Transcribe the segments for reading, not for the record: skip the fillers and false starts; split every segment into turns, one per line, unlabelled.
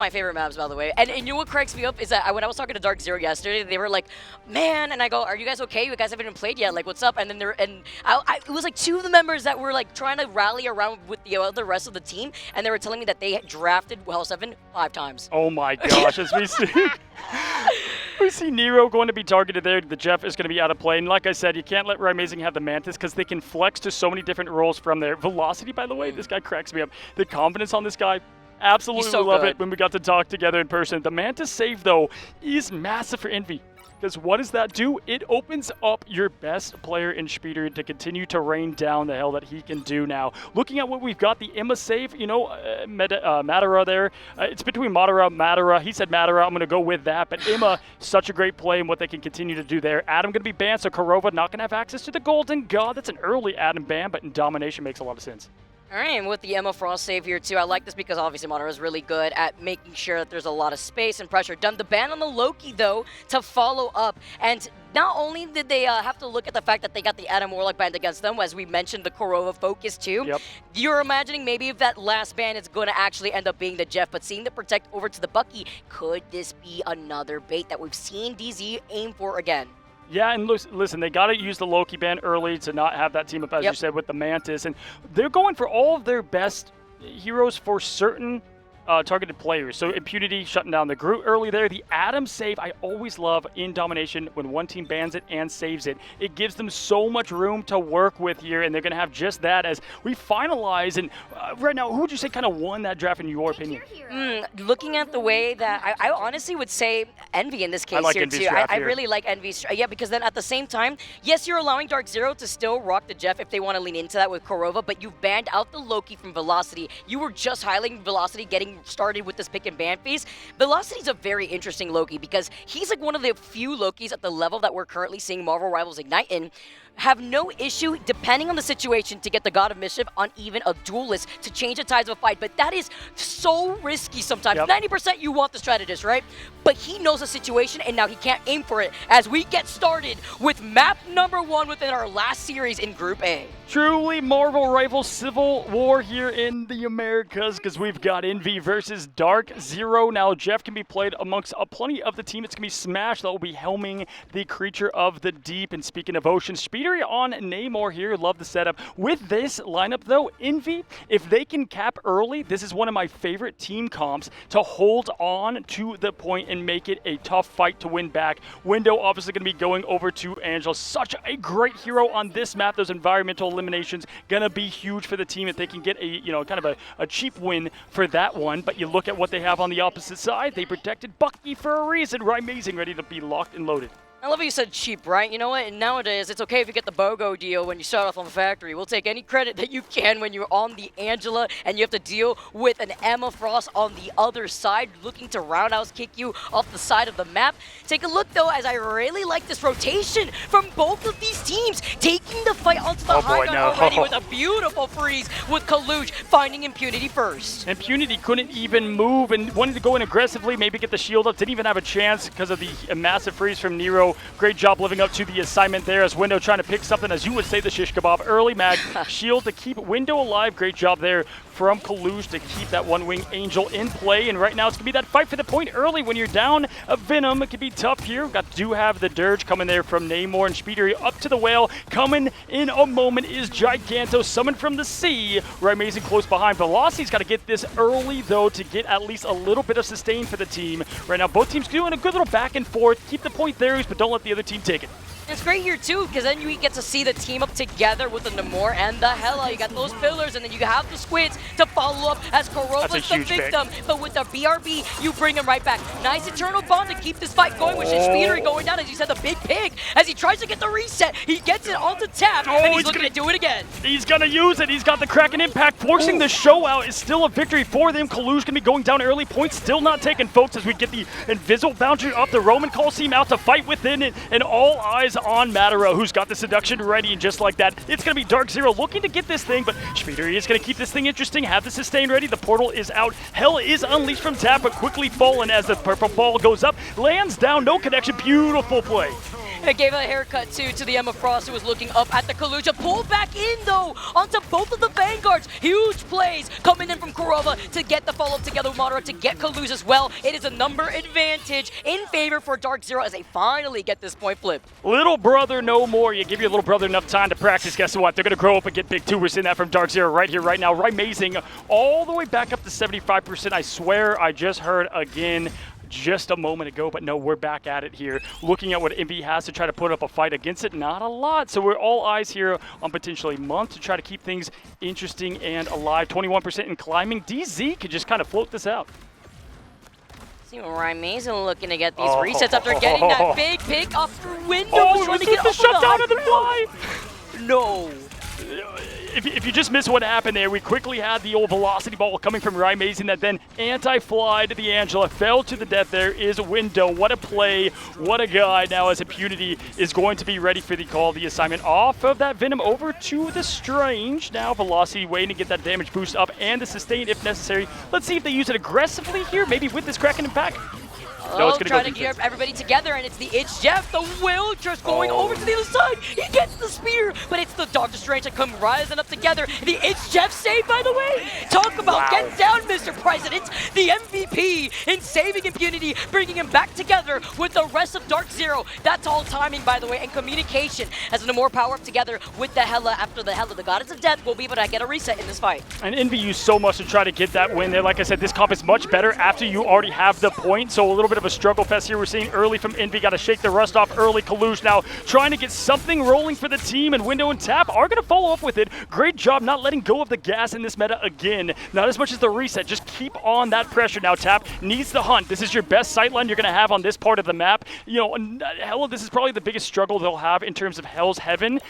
My favorite maps, by the way. And you know what cracks me up is that when I was talking to Darkzero yesterday, they were like, "Man," and I go, "Are you guys okay? You guys haven't even played yet. Like, what's up?" And then it was like two of the members that were like trying to rally around with the rest of the team, and they were telling me that they had drafted Well 7 5 times.
Oh my gosh, as we see. We see Nero going to be targeted there. The Jeff is going to be out of play. And like I said, you can't let Amazing have the Mantis because they can flex to so many different roles from there. Velocity, by the way, this guy cracks me up. The confidence on this guy, absolutely
so
love
good.
it when we got to talk together in person. The Mantis save, though, is massive for Envy. Because what does that do? It opens up your best player in Speeder to continue to rain down the hell that he can do now. Looking at what we've got, the Emma save, you know, Madara there. It's between Madara. He said Madara. I'm going to go with that. But Emma, such a great play and what they can continue to do there. Adam going to be banned, so Korova not going to have access to the Golden God. That's an early Adam ban, but in domination makes a lot of sense.
All right, and with the Emma Frost save here too, I like this because obviously Madara is really good at making sure that there's a lot of space and pressure done. The ban on the Loki, though, to follow up. And not only did they have to look at the fact that they got the Adam Warlock banned against them, as we mentioned, the Korova focus too.
Yep.
You're imagining maybe if that last ban is going to actually end up being the Jeff, but seeing the Protect over to the Bucky, could this be another bait that we've seen DZ aim for again?
Yeah, and listen, they got to use the Loki ban early to not have that team up, as you said, with the Mantis. And they're going for all of their best heroes for certain targeted players. So Impunity shutting down the Groot early there. The Adam save, I always love in domination when one team bans it and saves it. It gives them so much room to work with here, and they're going to have just that as we finalize. And right now, who would you say kind of won that draft in your opinion?
Looking at the way that I honestly would say Envy in this case
like
here
Envy's
too.
draft
I
here.
really like Envy's. Yeah, because then at the same time, yes, you're allowing Darkzero to still rock the Jeff if they want to lean into that with Korova, but you've banned out the Loki from Velocity. You were just highlighting Velocity getting started with this pick and ban phase. Velocity's a very interesting Loki because he's like one of the few Lokis at the level that we're currently seeing Marvel Rivals Ignite in. Have no issue, depending on the situation, to get the God of Mischief on even a duelist to change the tides of a fight. But that is so risky sometimes. 90% you want the strategist, right? But he knows the situation, and now he can't aim for it as we get started with map number 1 within our last series in Group A.
Truly Marvel Rivals Civil War here in the Americas because we've got Envy versus Darkzero. Now, Jeff can be played amongst plenty of the team. It's going to be Smash that will be helming the Creature of the Deep. And speaking of Ocean, Speeder on Namor here. Love the setup. With this lineup, though, Envy, if they can cap early, this is one of my favorite team comps to hold on to the point and make it a tough fight to win back. Window obviously going to be going over to Angela. Such a great hero on this map. Those environmental eliminations going to be huge for the team if they can get a, you know, kind of a cheap win for that one. But you look at what they have on the opposite side. They protected Bucky for a reason. Amazing, ready to be locked and loaded.
I love how you said cheap, right? You know what? Nowadays, it's okay if you get the BOGO deal when you start off on the factory. We'll take any credit that you can when you're on the Angela and you have to deal with an Emma Frost on the other side looking to roundhouse kick you off the side of the map. Take a look, though, as I really like this rotation from both of these teams taking the fight onto the high ground already with a beautiful freeze with Kaluj finding Impunity first.
Impunity couldn't even move and wanted to go in aggressively, maybe get the shield up. Didn't even have a chance because of the massive freeze from Nero. Great job living up to the assignment there as Window trying to pick something, as you would say, the shish kebab. Early mag shield to keep Window alive. Great job there from Kaluj to keep that one-wing Angel in play. And right now it's going to be that fight for the point early when you're down a Venom. It can be tough here. Do have the Dirge coming there from Namor and Speeder up to the whale. Coming in a moment is Giganto, summoned from the sea. Amazing close behind. Velocity's got to get this early, though, to get at least a little bit of sustain for the team. Right now, both teams doing a good little back and forth. Keep the point there, but don't let the other team take it.
It's great here too, because then you get to see the team up together with the Namor and the Hela. You got those pillars, and then you have the squids to follow up as Korova's the victim. But with the BRB, you bring him right back. Nice eternal bond to keep this fight going with Speeder going down, as you said, the big pig. As he tries to get the reset, he gets it onto tap, and he's looking to do it again.
He's going to use it. He's got the Kraken impact, forcing the show out. Is still a victory for them. Kaluj going to be going down early. Points still not taken, folks, as we get the invisible boundary of the Roman Coliseum out to fight within it, and all eyes on Madara, who's got the seduction ready, and just like that, it's going to be Darkzero looking to get this thing, but Speeder is going to keep this thing interesting, have the sustain ready, the portal is out, Hell is unleashed from tap, but quickly fallen as the purple ball goes up, lands down, no connection, beautiful play.
And it gave a haircut too to the Emma Frost, who was looking up at the Kaluja. Pulled back in though onto both of the Vanguards. Huge plays coming in from Korova to get the follow-up together with Madara to get Kaluja as well. It is a number advantage in favor for Darkzero as they finally get this point flipped.
Little brother no more. You give your little brother enough time to practice, guess what? They're going to grow up and get big too. We're seeing that from Darkzero right here, right now. Amazing, all the way back up to 75%. I swear I just heard again just a moment ago, but no, we're back at it here. Looking at what Envy has to try to put up a fight against it, not a lot. So we're all eyes here on potentially Month to try to keep things interesting and alive. 21% in climbing. DZ could just kind of float this out.
See what Ryan Mason looking to get these resets after getting that big pick off the window.
Oh, it was the shutdown of the fly.
No.
If you just miss what happened there, we quickly had the old velocity ball coming from Ryan Mason that then anti-fly to the Angela, fell to the death. There is Window. What a play. What a guy now as Impunity is going to be ready for the call, the assignment off of that Venom over to the Strange. Now Velocity waiting to get that damage boost up and the sustain if necessary. Let's see if they use it aggressively here, maybe with this Kraken impact. No, it's
trying to gear everybody together, and it's the Itch Jeff, the Will just going over to the other side. He gets the spear, but it's the Doctor Strange that come rising up together. The Itch Jeff save, by the way. Talk about get down, Mr. President. The MVP in saving Impunity, bringing him back together with the rest of Darkzero. That's all timing, by the way, and communication. As the more power up together with the Hela after the Hela, the Goddess of Death will be able to get a reset in this fight.
And Envy used so much to try to get that win there. Like I said, this comp is much better after you already have the point, so a little bit of a struggle fest here we're seeing early from Envy. Got to shake the rust off early. Kalush now trying to get something rolling for the team, and Window and Tap are going to follow up with it. Great job not letting go of the gas in this meta again. Not as much as the reset. Just keep on that pressure now. Tap needs the hunt. This is your best sightline you're going to have on this part of the map. You know, hell, this is probably the biggest struggle they'll have in terms of Hell's Heaven.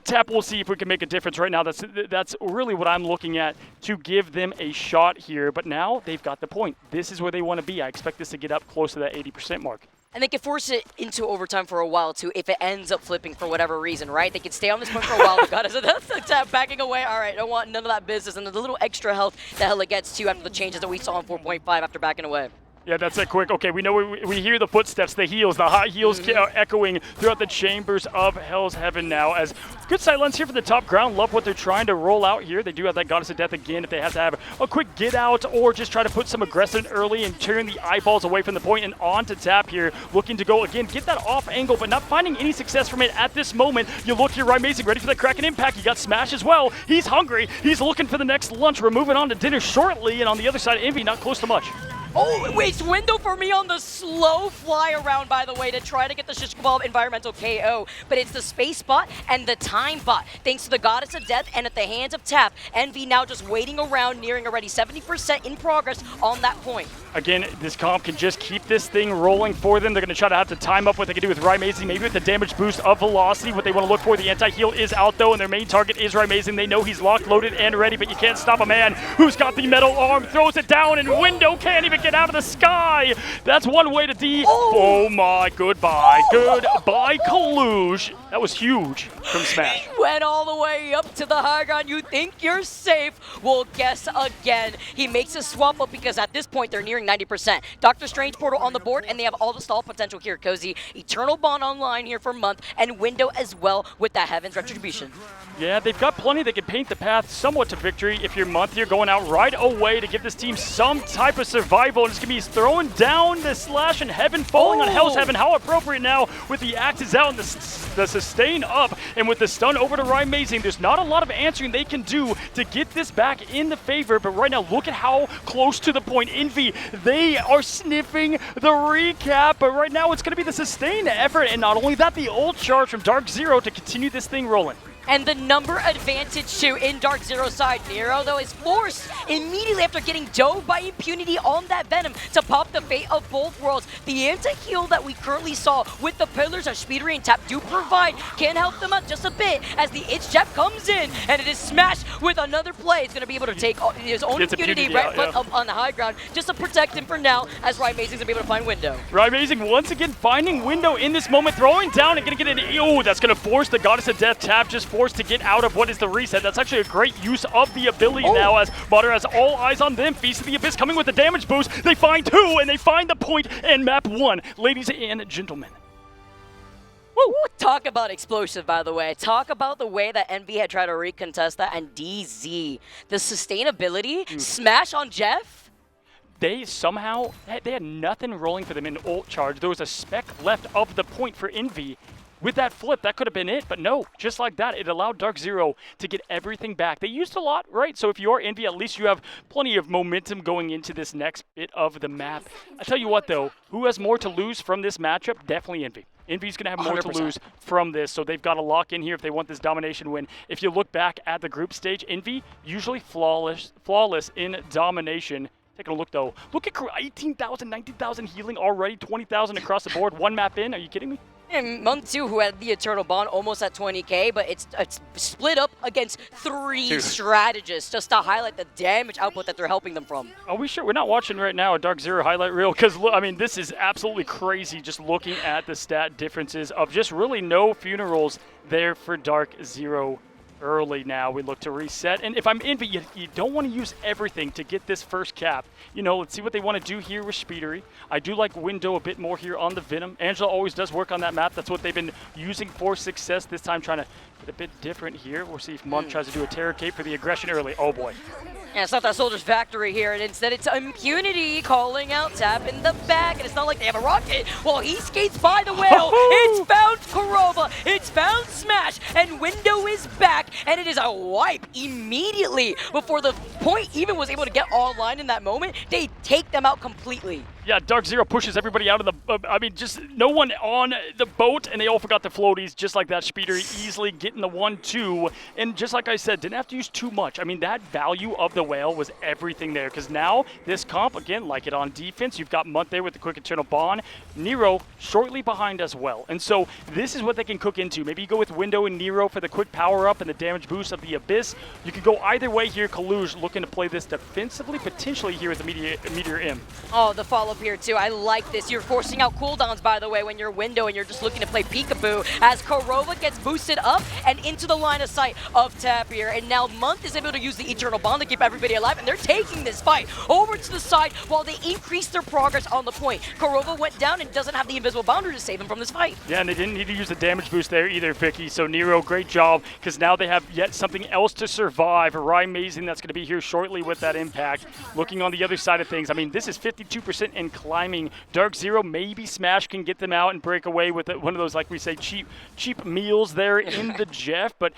Tap, we'll see if we can make a difference right now. That's really what I'm looking at to give them a shot here. But now they've got the point. This is where they want to be. I expect this to get up close to that 80% mark.
And they can force it into overtime for a while, too, if it ends up flipping for whatever reason, right? They can stay on this point for a while. The Goddess of Death, Tap backing away. All right, don't want none of that business. And the little extra health that Hela gets, too, after the changes that we saw in 4.5 after backing away.
Yeah, that's it quick. Okay, we know we hear the footsteps, the heels, the high heels echoing throughout the chambers of Hell's Heaven now. As good sightlines here for the top ground. Love what they're trying to roll out here. They do have that Goddess of Death again if they have to have a quick get out or just try to put some aggression early and turn the eyeballs away from the point and on to Tap here. Looking to go again, get that off angle, but not finding any success from it at this moment. You look here, Ryan Mason ready for the Kraken impact. He got smashed as well. He's hungry. He's looking for the next lunch. We're moving on to dinner shortly, and on the other side, Envy not close to much.
Oh, waits Window for me on the slow fly around, by the way, to try to get the Shish Kebab environmental KO. But it's the space bot and the time bot, thanks to the Goddess of Death and at the hands of Tap. Envy now just waiting around, nearing already 70% in progress on that point.
Again, this comp can just keep this thing rolling for them. They're going to try to have to time up what they can do with Rymazing, maybe with the damage boost of Velocity. What they want to look for, the anti-heal is out, though, and their main target is Rymazing. They know he's locked, loaded, and ready, but you can't stop a man who's got the metal arm, throws it down, and Window can't even get out of the sky. That's one way to Oh my, goodbye. Goodbye, Kalush. That was huge from Smash.
Went all the way up to the high ground. You think you're safe? Well, guess again. He makes a swap up because at this point, they're nearing 90%. Doctor Strange portal on the board, and they have all the stall potential here, Cozy. Eternal Bond online here for Month, and Window as well with that Heaven's Retribution.
Yeah, they've got plenty that can paint the path somewhat to victory. If you're Month, you're going out right away to give this team some type of survival, and it's going to be throwing down the slash and Heaven falling on Hell's Heaven. How appropriate now with the axes out and the sustain up, and with the stun over to Rymazing. There's not a lot of answering they can do to get this back in the favor, but right now, look at how close to the point. Envy, they are sniffing the recap, but right now it's going to be the sustained effort, and not only that, the ult charge from Darkzero to continue this thing rolling.
And the number advantage too in Darkzero's side. Nero, though, is forced immediately after getting dove by Impunity on that Venom to pop the fate of both worlds. The anti-heal that we currently saw with the pillars of Speedery and Tap do provide can help them out just a bit as the Itch Jeff comes in, and it is smashed with another play. It's going to be able to take his own Impunity right foot up on the high ground just to protect him for now as Rymazing's going to be able to find Window.
Rymazing once again finding Window in this moment, throwing down and going to get an... Oh, that's going to force the Goddess of Death Tap just forced to get out of what is the reset. That's actually a great use of the ability now as Madara has all eyes on them. Feast of the Abyss coming with the damage boost. They find two and they find the point and map one. Ladies and gentlemen,
Woo! Talk about explosive, by the way. Talk about the way that Envy had tried to recontest that, and DZ. The sustainability, smash on Jeff.
They somehow, they had nothing rolling for them in ult charge. There was a speck left of the point for Envy. With that flip, that could have been it, but no, just like that, it allowed Darkzero to get everything back. They used a lot, right? So if you are Envy, at least you have plenty of momentum going into this next bit of the map. I tell you what, though, who has more to lose from this matchup? Definitely Envy. Envy's going to have more
100%.
to lose from this, so they've got to lock in here if they want this domination win. If you look back at the group stage, Envy usually flawless in domination. Taking a look, though. Look at 18,000, 19,000 healing already, 20,000 across the board, one map in. Are you kidding me?
And Month 2, who had the Eternal Bond almost at 20k, but it's split up against 3 strategists just to highlight the damage output that they're helping them from.
Are we sure? We're not watching right now a Darkzero highlight reel because, I mean, this is absolutely crazy just looking at the stat differences of just really no funerals there for Darkzero. Early now, we look to reset, and if I'm Envy, you don't want to use everything to get this first cap. You know, let's see what they want to do here with Speedery. I do like Window a bit more here on the Venom. Angela always does work on that map. That's what they've been using for success. This time trying to get a bit different here. We'll see if Monk tries to do a Terror Cape for the aggression early. Oh boy.
Yeah, it's not that Soldier's Factory here, and instead it's Impunity calling out Tap in the back, and it's not like they have a rocket. Well, he skates by the whale. It's found Korova. It's found Smash, and Window is back, and it is a wipe immediately. Before the point even was able to get online in that moment, they take them out completely.
Yeah, Darkzero pushes everybody out of the, I mean, just no one on the boat, and they all forgot the floaties, just like that. Speedery easily getting the 1-2, and just like I said, didn't have to use too much. I mean, that value of the whale was everything there, because now this comp, again, like it on defense, you've got Month there with the quick Eternal Bond, Nero shortly behind as well, and so this is what they can cook into. Maybe you go with Window and Nero for the quick power-up and the damage boost of the Abyss. You could go either way here. Kaluj looking to play this defensively, potentially here with the Meteor M.
Oh, the follow up here too. I like this. You're forcing out cooldowns, by the way, when you're Window and you're just looking to play peekaboo as Korova gets boosted up and into the line of sight of Tap here. And now Month is able to use the Eternal Bond to keep everybody alive, and they're taking this fight over to the side while they increase their progress on the point. Korova went down and doesn't have the invisible boundary to save him from this fight.
Yeah, and they didn't need to use the damage boost there either, Vicky. So Nero, great job, because now they have yet something else to survive. Amazing, that's going to be here shortly with that impact. Looking on the other side of things, I mean, this is 52% and climbing. Darkzero, maybe Smash can get them out and break away with one of those, like we say, cheap meals there in the Jeff. But,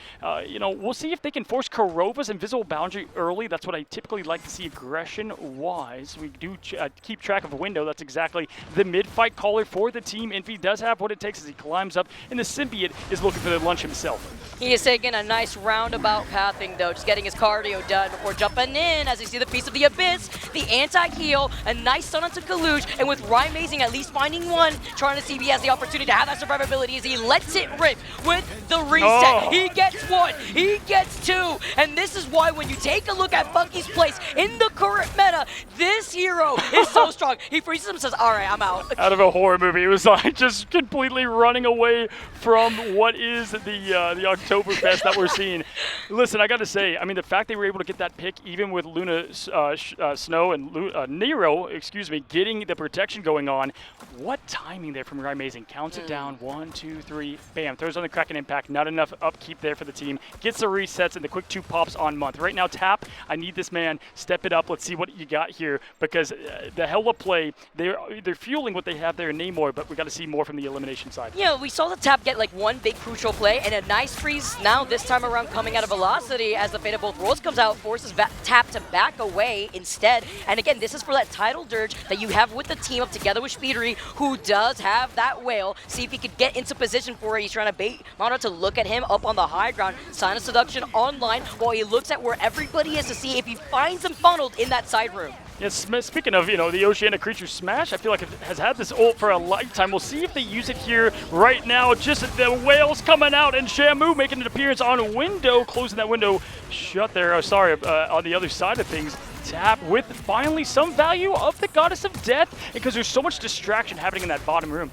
you know, we'll see if they can force Korova's invisible boundary early. That's what I typically like to see aggression-wise. We do keep track of a Window. That's exactly the mid-fight caller for the team. Envy does have what it takes as he climbs up, and the Symbiote is looking for the lunch himself.
He is taking a nice roundabout pathing, though, just getting his cardio done before jumping in as you see the piece of the Abyss, the anti-heal, a nice stun onto Kaluj, and with Amazing at least finding one, trying to see if he has the opportunity to have that survivability as he lets it rip with the reset.
Oh.
He gets 1, he gets 2, and this is why when you take a look at Funky's place in the current meta, this hero is so strong. He freezes him and says, all right, I'm out.
Out of a horror movie. It was like just completely running away from what is the Oktoberfest that we're seeing. Listen, I got to say, I mean, the fact they were able to get that pick, even with Luna Snow and Nero, excuse me, getting the protection going on. What timing there from Amazing. Counts it down. 1, 2, 3. Bam. Throws on the Kraken impact. Not enough upkeep there for the team. Gets the resets and the quick 2 pops on Month. Right now, Tap, I need this man. Step it up. Let's see what you got here, because the hella play, they're fueling what they have there in Namor, but we got to see more from the elimination side.
Yeah, we saw the Tap get like one big crucial play and a nice freeze now this time around coming out of Velocity as the Fate of Both Worlds comes out, forces Tap to back away instead. And again, this is for that title dirge that you have with the team up together with Speedery, who does have that whale. See if he could get into position for it. He's trying to bait Mono to look at him up on the high ground. Sign of Seduction online while he looks at where everybody is to see if he finds him funneled in that side room.
Yes, speaking of, you know, the Oceanic Creature Smash, I feel like it has had this ult for a lifetime. We'll see if they use it here right now. Just the whales coming out, and Shamu making an appearance on Window, closing that window shut there. Oh, sorry, on the other side of things. Tap with finally some value of the Goddess of Death, because there's so much distraction happening in that bottom room.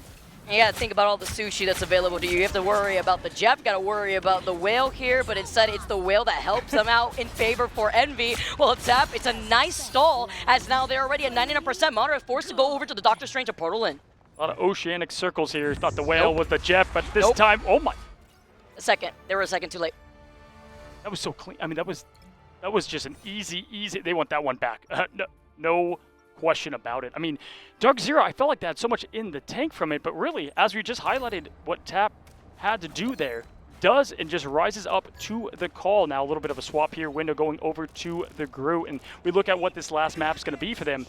You gotta think about all the sushi that's available to you. You have to worry about the Jeff, you gotta worry about the whale here, but instead it's the whale that helps them out in favor for Envy. Well, Tap, it's a nice stall, as now they're already at 99%. Monero is forced to go over to the Doctor Strange and portal in.
A lot of oceanic circles here. Thought the whale
Nope.
was the Jeff, but this
Nope.
time, oh my.
A second. They were a second too late.
That was so clean. I mean, that was just an easy. They want that one back. No question about it. I mean, Darkzero, I felt like they had so much in the tank from it, but really, as we just highlighted what Tap had to do there, does and just rises up to the call. Now a little bit of a swap here. Window going over to the Groot, and we look at what this last map's going to be for them.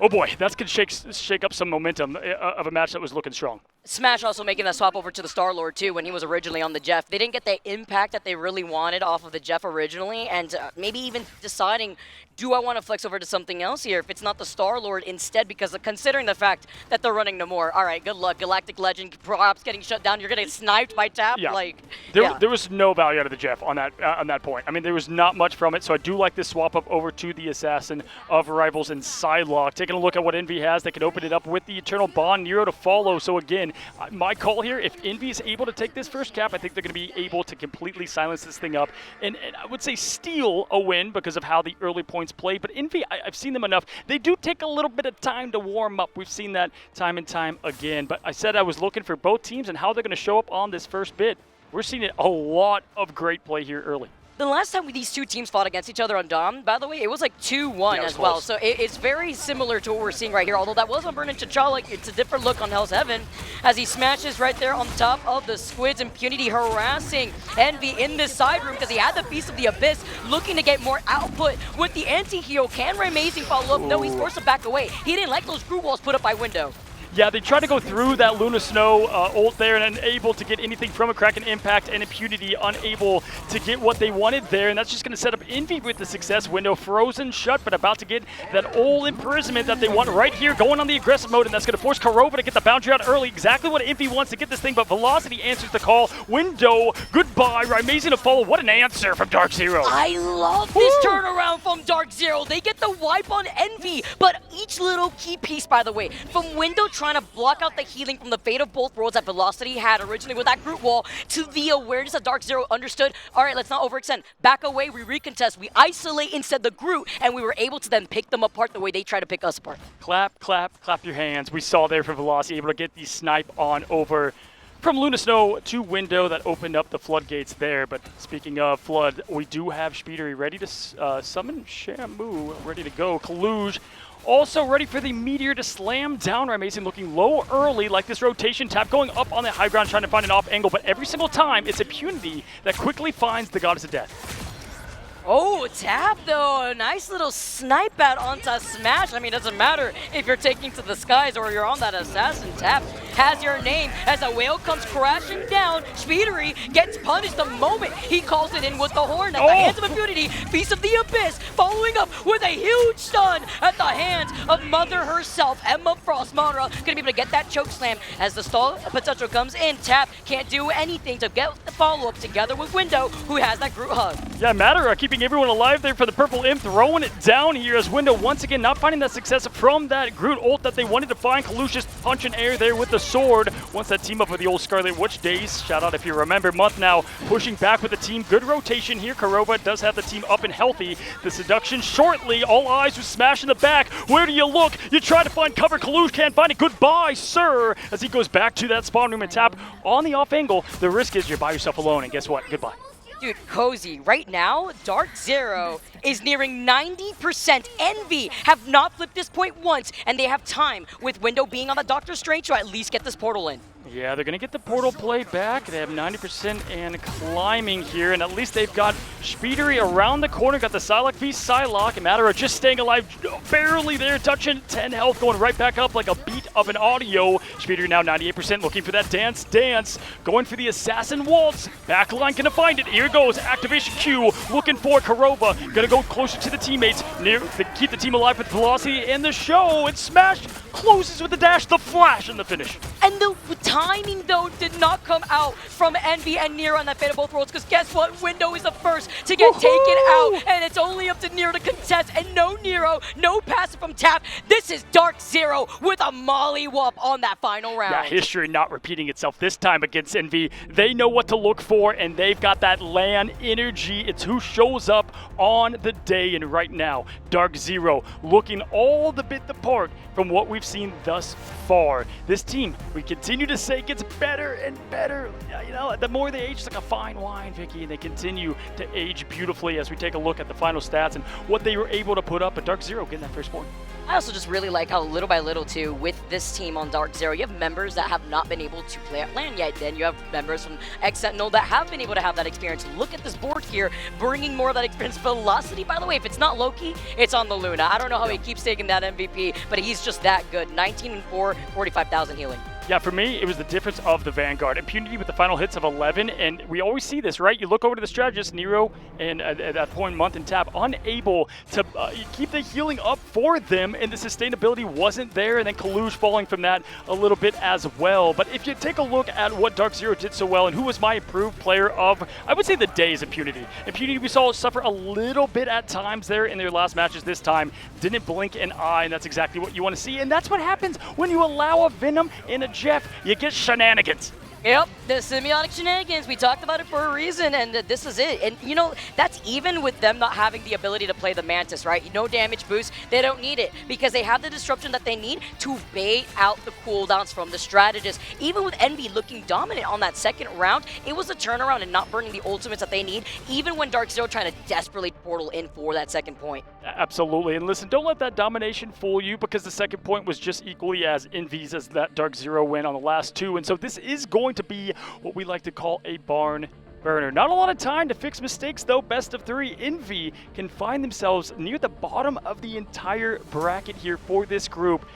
Oh boy, that's going to shake up some momentum of a match that was looking strong.
Smash also making that swap over to the Star-Lord too when he was originally on the Jeff. They didn't get the impact that they really wanted off of the Jeff originally, and maybe even deciding, do I want to flex over to something else here if it's not the Star-Lord instead, because considering the fact that they're running no more. All right, good luck. Galactic Legend perhaps getting shut down. You're going to get sniped by Tap.
Yeah.
Like,
There was no value out of the Jeff on that point. I mean, there was not much from it, so I do like this swap up over to the Assassin of Rivals and Psylocke. Taking a look at what Envy has, they can open it up with the Eternal Bond, Nero to follow. So again, my call here, if Envy is able to take this first cap, I think they're going to be able to completely silence this thing up and I would say steal a win because of how the early points play. But Envy, I've seen them enough. They do take a little bit of time to warm up. We've seen that time and time again. But I said I was looking for both teams and how they're going to show up on this first bit. We're seeing a lot of great play here early.
the last time these two teams fought against each other on Dom, by the way, it was like 2-1 as well. So it's very similar to what we're seeing right here, although that was on Burnin' T'Challa. It's a different look on Hell's Heaven as he smashes right there on top of the Squids. Impunity harassing Envy in this side room because he had the Feast of the Abyss looking to get more output with the anti-hero. Can Amazing follow up? No, he's forced to back away. He didn't like those screw walls put up by Window.
Yeah, they tried to go through that Luna Snow ult there and unable to get anything from a Kraken Impact, and Impunity unable to get what they wanted there, and that's just going to set up Envy with the success. Window frozen shut, but about to get that old imprisonment that they want right here, going on the aggressive mode, and that's going to force Korova to get the boundary out early. Exactly what Envy wants to get this thing, but Velocity answers the call. Window, goodbye. Amazing to follow. What an answer from Darkzero.
I love this turnaround from Darkzero. They get the wipe on Envy, but each little key piece, by the way, from Window trying to block out the healing from the Fate of both worlds that Velocity had originally with that Groot wall, to the awareness that Darkzero understood, all right, let's not overextend. Back away, we recontest, we isolate instead the Groot, and we were able to then pick them apart the way they try to pick us apart.
Clap, clap, clap your hands. We saw there for Velocity, able to get the snipe on over from Luna Snow to Window. That opened up the floodgates there. But speaking of flood, we do have Speedery ready to summon Shamu, ready to go. Kaluge also ready for the Meteor to slam down. Amazing looking low early, like this rotation tap going up on the high ground, trying to find an off angle. But every single time, it's Impunity that quickly finds the Goddess of Death.
Oh, Tap though, a nice little snipe out onto Smash. I mean, it doesn't matter if you're taking to the skies or you're on that Assassin. Tap has your name as a whale comes crashing down. Speedery gets punished the moment he calls it in with the horn at the hands of Impunity. Feast of the Abyss following up with a huge stun at the hands of Mother herself. Emma Frost Mara gonna be able to get that choke slam as the stall potential comes in. Tap can't do anything to get the follow-up together with Window, who has that Groot hug.
Yeah, Matter keeping everyone alive there for the Purple Imp, throwing it down here as Window once again not finding that success from that Groot ult that they wanted to find. Kalush just punching air there with the sword. Once that team up with the old Scarlet Witch days, shout out if you remember. Month now pushing back with the team. Good rotation here. Korova does have the team up and healthy. The seduction shortly. All eyes with Smash in the back. Where do you look? You try to find cover. Kalush can't find it. Goodbye, sir, as he goes back to that spawn room and Tap on the off angle. The risk is you're by yourself alone, and guess what? Goodbye.
Dude, Cozy, right now, Darkzero is nearing 90%. Envy have not flipped this point once, and they have time with Window being on the Doctor Strange to at least get this portal in.
Yeah, they're going to get the portal play back. They have 90% and climbing here, and at least they've got Speedery around the corner, got the Psylocke v Psylocke, and Matara just staying alive, barely there, touching 10 health, going right back up like a beat of an audio. Speedery now 98%, looking for that dance, going for the Assassin Waltz. Backline gonna find it, here goes, activation Q, looking for Korova, gonna go closer to the teammates, near to keep the team alive with Velocity in the show, and Smash closes with the dash, the flash, and the finish.
And the timing, though, did not come out from Envy and Nero on that Fate of both worlds, because guess what? Window is the first to get taken out, and it's only up to Nero to contest, and no Nero, no passive from Tap. This is Darkzero with a mollywop on that final round.
Yeah, history not repeating itself this time against Envy. They know what to look for, and they've got that LAN energy. It's who shows up on the day, and right now, Darkzero looking all the bit the part from what we've seen thus far. This team, we continue to say, gets better and better. You know, the more they age, it's like a fine wine, Vicky, and they continue to age beautifully as we take a look at the final stats and what they were able to put up. But Darkzero getting that first point.
I also just really like how little by little, too, with this team on Darkzero, you have members that have not been able to play at LAN yet. Then you have members from X Sentinel that have been able to have that experience. Look at this board here, bringing more of that experience. Velocity, by the way, if it's not Loki, it's on the Luna. I don't know how he keeps taking that MVP, but he's just that good. 19-4, 45,000 healing.
Yeah, for me, it was the difference of the Vanguard. Impunity with the final hits of 11, and we always see this, right? You look over to the strategist, Nero, and at that point, Month and Tap, unable to keep the healing up for them, and the sustainability wasn't there, and then Kaluj falling from that a little bit as well. But if you take a look at what Darkzero did so well, and who was my improved player of, I would say the day is Impunity. Impunity we saw suffer a little bit at times there in their last matches this time. Didn't blink an eye, and that's exactly what you want to see. And that's what happens when you allow a Venom and a Jeff. You get shenanigans.
Yep, the semiotic shenanigans. We talked about it for a reason, and this is it. And, you know, that's even with them not having the ability to play the Mantis, right? No damage boost. They don't need it because they have the disruption that they need to bait out the cooldowns from the strategist. Even with Envy looking dominant on that second round, it was a turnaround and not burning the ultimates that they need, even when Darkzero trying to desperately portal in for that second point.
Absolutely. And listen, don't let that domination fool you because the second point was just equally as Envy's as that Darkzero win on the last two. And so this is going to be what we like to call a barn burner. Not a lot of time to fix mistakes though. Best of 3. Envy can find themselves near the bottom of the entire bracket here for this group.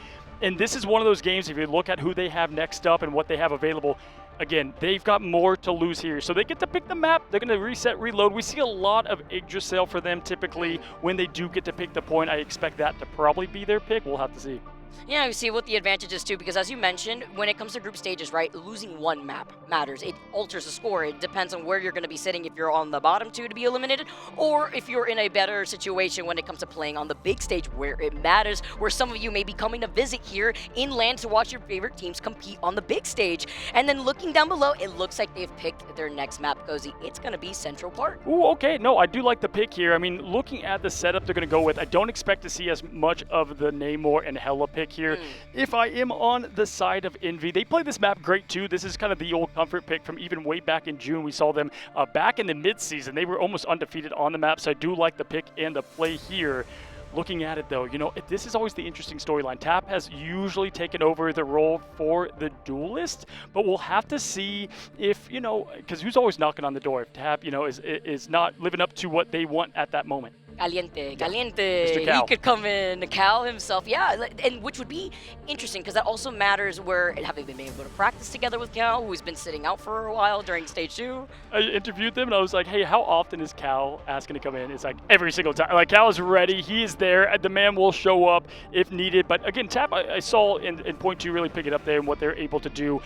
And this is one of those games, if you look at who they have next up and what they have available, again, they've got more to lose here. So they get to pick the map. They're going to reset, reload. We see a lot of Yggdrasil for them typically when they do get to pick the point. I expect that to probably be their pick. We'll have to see.
Yeah, we see what the advantage is too, because as you mentioned, when it comes to group stages, right, losing one map matters. It alters the score. It depends on where you're going to be sitting, if you're on the bottom two to be eliminated, or if you're in a better situation when it comes to playing on the big stage where it matters, where some of you may be coming to visit here in LAN to watch your favorite teams compete on the big stage. And then looking down below, it looks like they've picked their next map, Cozy. It's going to be Central Park.
Ooh, okay. No, I do like the pick here. I mean, looking at the setup they're going to go with, I don't expect to see as much of the Namor and Hela pick here. If I am on the side of Envy, they play this map great too. This is kind of the old comfort pick from even way back in June. We saw them back in the mid-season. They were almost undefeated on the map, so I do like the pick and the play here. Looking at it though, you know, this is always the interesting storyline. Tap has usually taken over the role for the duelist, but we'll have to see if, you know, because who's always knocking on the door? If Tap, you know, is not living up to what they want at that moment.
Caliente.
Mr.
He could come in, Cal himself. Yeah, and which would be interesting because that also matters where have they been able to practice together with Cal, who's been sitting out for a while during stage 2.
I interviewed them and I was like, hey, how often is Cal asking to come in? It's like every single time. Like Cal is ready. He is there. The man will show up if needed. But again, Tap, I saw in point 2 really pick it up there and what they're able to do.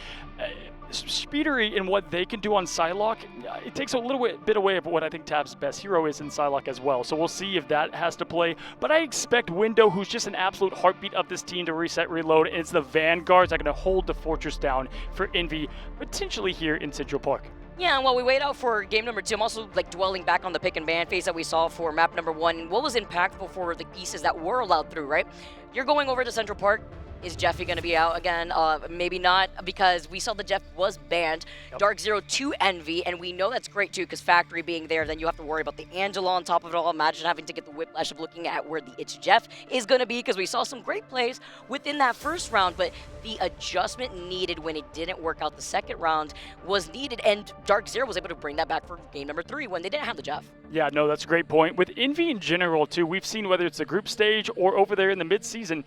Speedery and what they can do on Psylocke, it takes a little bit away of what I think Tap's best hero is in Psylocke as well. So we'll see if that has to play. But I expect Window, who's just an absolute heartbeat of this team, to reset, reload. And it's the Vanguards that are going to hold the fortress down for Envy, potentially here in Central Park.
Yeah, and while we wait out for game number 2, I'm also like dwelling back on the pick and ban phase that we saw for map number 1. What was impactful for the pieces that were allowed through, right? You're going over to Central Park. Is Jeffy going to be out again? Maybe not, because we saw that Jeff was banned. Yep. Darkzero to Envy, and we know that's great too, because Factory being there, then you have to worry about the Angela on top of it all. Imagine having to get the whiplash of looking at where the It's Jeff is going to be, because we saw some great plays within that first round, but the adjustment needed when it didn't work out the second round was needed, and Darkzero was able to bring that back for game number 3 when they didn't have the Jeff.
Yeah, no, that's a great point. With Envy in general, too, we've seen whether it's the group stage or over there in the mid-season,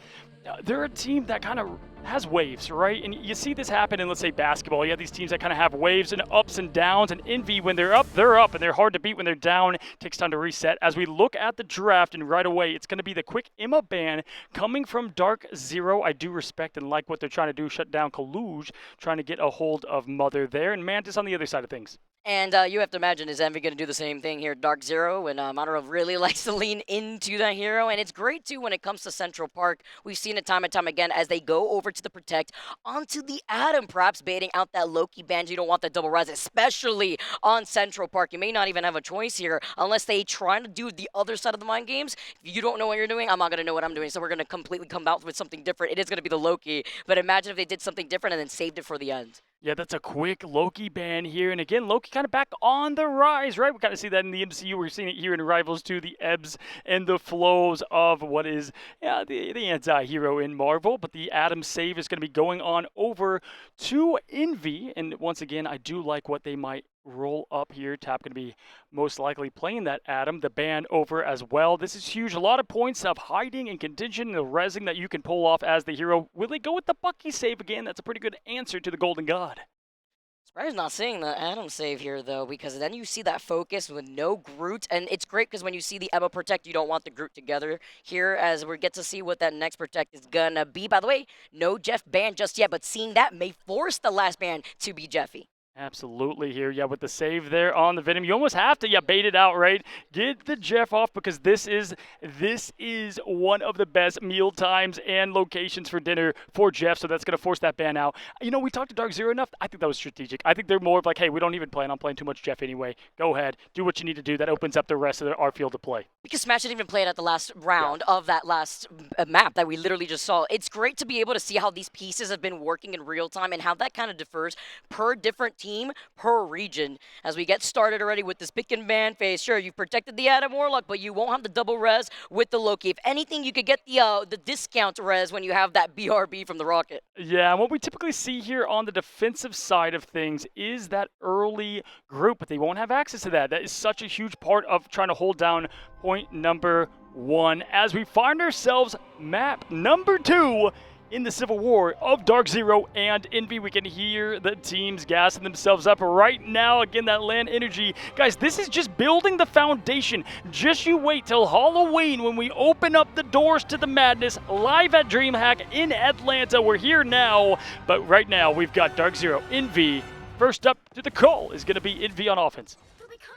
they're a team that kind of has waves, right? And you see this happen in, let's say, basketball. You have these teams that kind of have waves and ups and downs, and Envy, when they're up, and they're hard to beat when they're down. It takes time to reset. As we look at the draft, and right away, it's going to be the quick Emma ban coming from Darkzero. I do respect and like what they're trying to do, shut down Kaluj, trying to get a hold of Mother there, and Mantis on the other side of things.
And you have to imagine, is Envy going to do the same thing here? Darkzero, and Monterey really likes to lean into that hero. And it's great, too, when it comes to Central Park. We've seen it time and time again as they go over to the Protect, onto the Atom, perhaps baiting out that Loki band. You don't want that double res, especially on Central Park. You may not even have a choice here unless they try to do the other side of the mind games. If you don't know what you're doing, I'm not going to know what I'm doing. So we're going to completely come out with something different. It is going to be the Loki. But imagine if they did something different and then saved it for the end.
Yeah, that's a quick Loki ban here. And again, Loki kind of back on the rise, right? We kind of see that in the MCU. We're seeing it here in Rivals 2, the ebbs and the flows of what is the anti-hero in Marvel. But the Atom save is going to be going on over to Envy. And once again, I do like what they might roll up here. Tap going to be most likely playing that Atom, the ban over as well. This is huge. A lot of points of hiding and contingent and the rezzing that you can pull off as the hero. Will they go with the Bucky save again? That's a pretty good answer to the Golden God.
Surprised not seeing the Atom save here, though, because then you see that focus with no Groot, and it's great because when you see the Emma Protect, you don't want the Groot together here, as we get to see what that next Protect is gonna be. By the way, no Jeff ban just yet, but seeing that may force the last ban to be Jeffy.
Absolutely here, yeah, with the save there on the Venom. You almost have to, bait it out, right? Get the Jeff off because this is one of the best meal times and locations for dinner for Jeff, so that's going to force that ban out. You know, we talked to Darkzero enough. I think that was strategic. I think they're more of like, hey, we don't even plan on playing too much Jeff anyway. Go ahead, do what you need to do. That opens up the rest of our field to play.
Because Smash didn't even play it at the last round of that last map that we literally just saw. It's great to be able to see how these pieces have been working in real time and how that kind of differs per different team, per region. As we get started already with this pick and ban phase, sure, you've protected the Atom Warlock, but you won't have the double res with the Loki. If anything, you could get the discount res when you have that BRB from the Rocket.
Yeah, and what we typically see here on the defensive side of things is that early group, but they won't have access to that. That is such a huge part of trying to hold down point number 1 as we find ourselves map number 2 in the Civil War of Darkzero and Envy. We can hear the teams gassing themselves up right now. Again, that LAN energy. Guys, this is just building the foundation. Just you wait till Halloween when we open up the doors to the madness live at DreamHack in Atlanta. We're here now, but right now we've got Darkzero, Envy. First up to the call is going to be Envy on offense.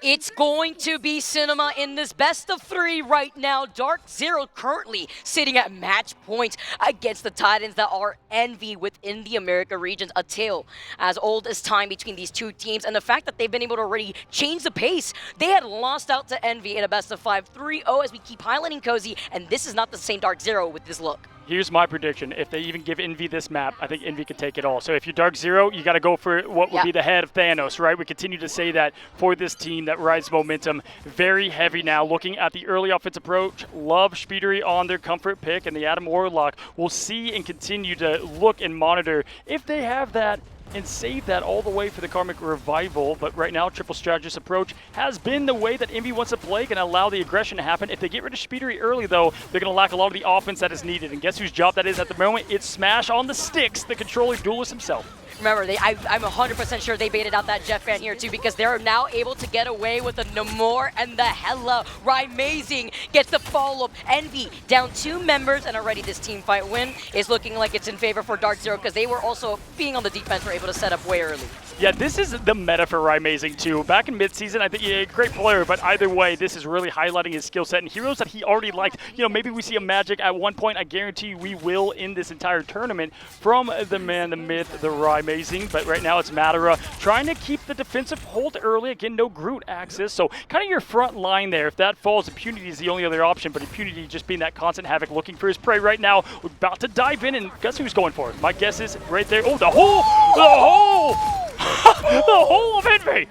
It's going to be cinema in this best of 3 right now. Darkzero currently sitting at match point against the Titans that are Envy within the America regions. A tale as old as time between these two teams, and the fact that they've been able to already change the pace. They had lost out to Envy in a best of 5, 3-0 as we keep highlighting Cozy, and this is not the same Darkzero with this look.
Here's my prediction. If they even give Envy this map, I think Envy could take it all. So if you're Darkzero, you got to go for what would be the head of Thanos, right? We continue to say that for this team that rides momentum. Very heavy now. Looking at the early offense approach, love Speedery on their comfort pick, and the Atom Warlock. We'll see and continue to look and monitor if they have that and save that all the way for the Karmic Revival. But right now, triple strategist approach has been the way that Envy wants to play, going to allow the aggression to happen. If they get rid of Speedery early, though, they're going to lack a lot of the offense that is needed. And guess whose job that is at the moment? It's Smash on the sticks, the controller duelist himself.
Remember, I'm 100% sure they baited out that Jeff fan here too, because they're now able to get away with the Namor and the Hella. Rymazing gets the follow-up. Envy down 2 members, and already this team fight win is looking like it's in favor for Darkzero, because they were also, being on the defense, were able to set up way early.
Yeah, this is the meta for Rymazing too. Back in midseason, I think he's a great player, but either way, this is really highlighting his skill set and heroes that he already liked. You know, maybe we see a Magic at one point. I guarantee we will in this entire tournament from the man, the myth, the Rymazing. But right now it's Madara trying to keep the defensive hold early. Again, no Groot access, so kind of your front line there. If that falls, Impunity is the only other option, but Impunity just being that constant havoc, looking for his prey right now. We're about to dive in, and guess who's going for it? My guess is right there. Oh, the hole! The hole! The whole of Envy!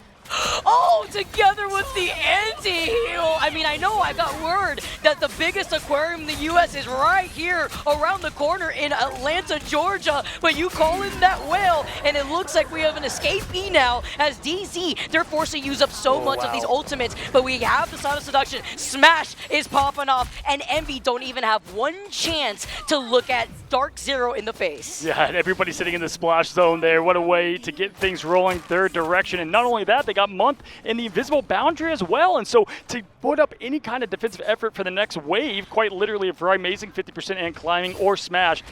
Oh, together with the anti-heal. I mean, I know I got word that the biggest aquarium in the U.S. is right here around the corner in Atlanta, Georgia, but you call in that whale, and it looks like we have an escapee now as DZ, they're forced to use up so much of these ultimates, but we have the Sound of Seduction. Smash is popping off, and Envy don't even have one chance to look at Darkzero in the face.
Yeah, and everybody sitting in the splash zone there. What a way to get things rolling their direction, and not only that, they got Month in the invisible boundary as well, and so to put up any kind of defensive effort for the next wave, quite literally, if Rymazing 50% and climbing or Smash,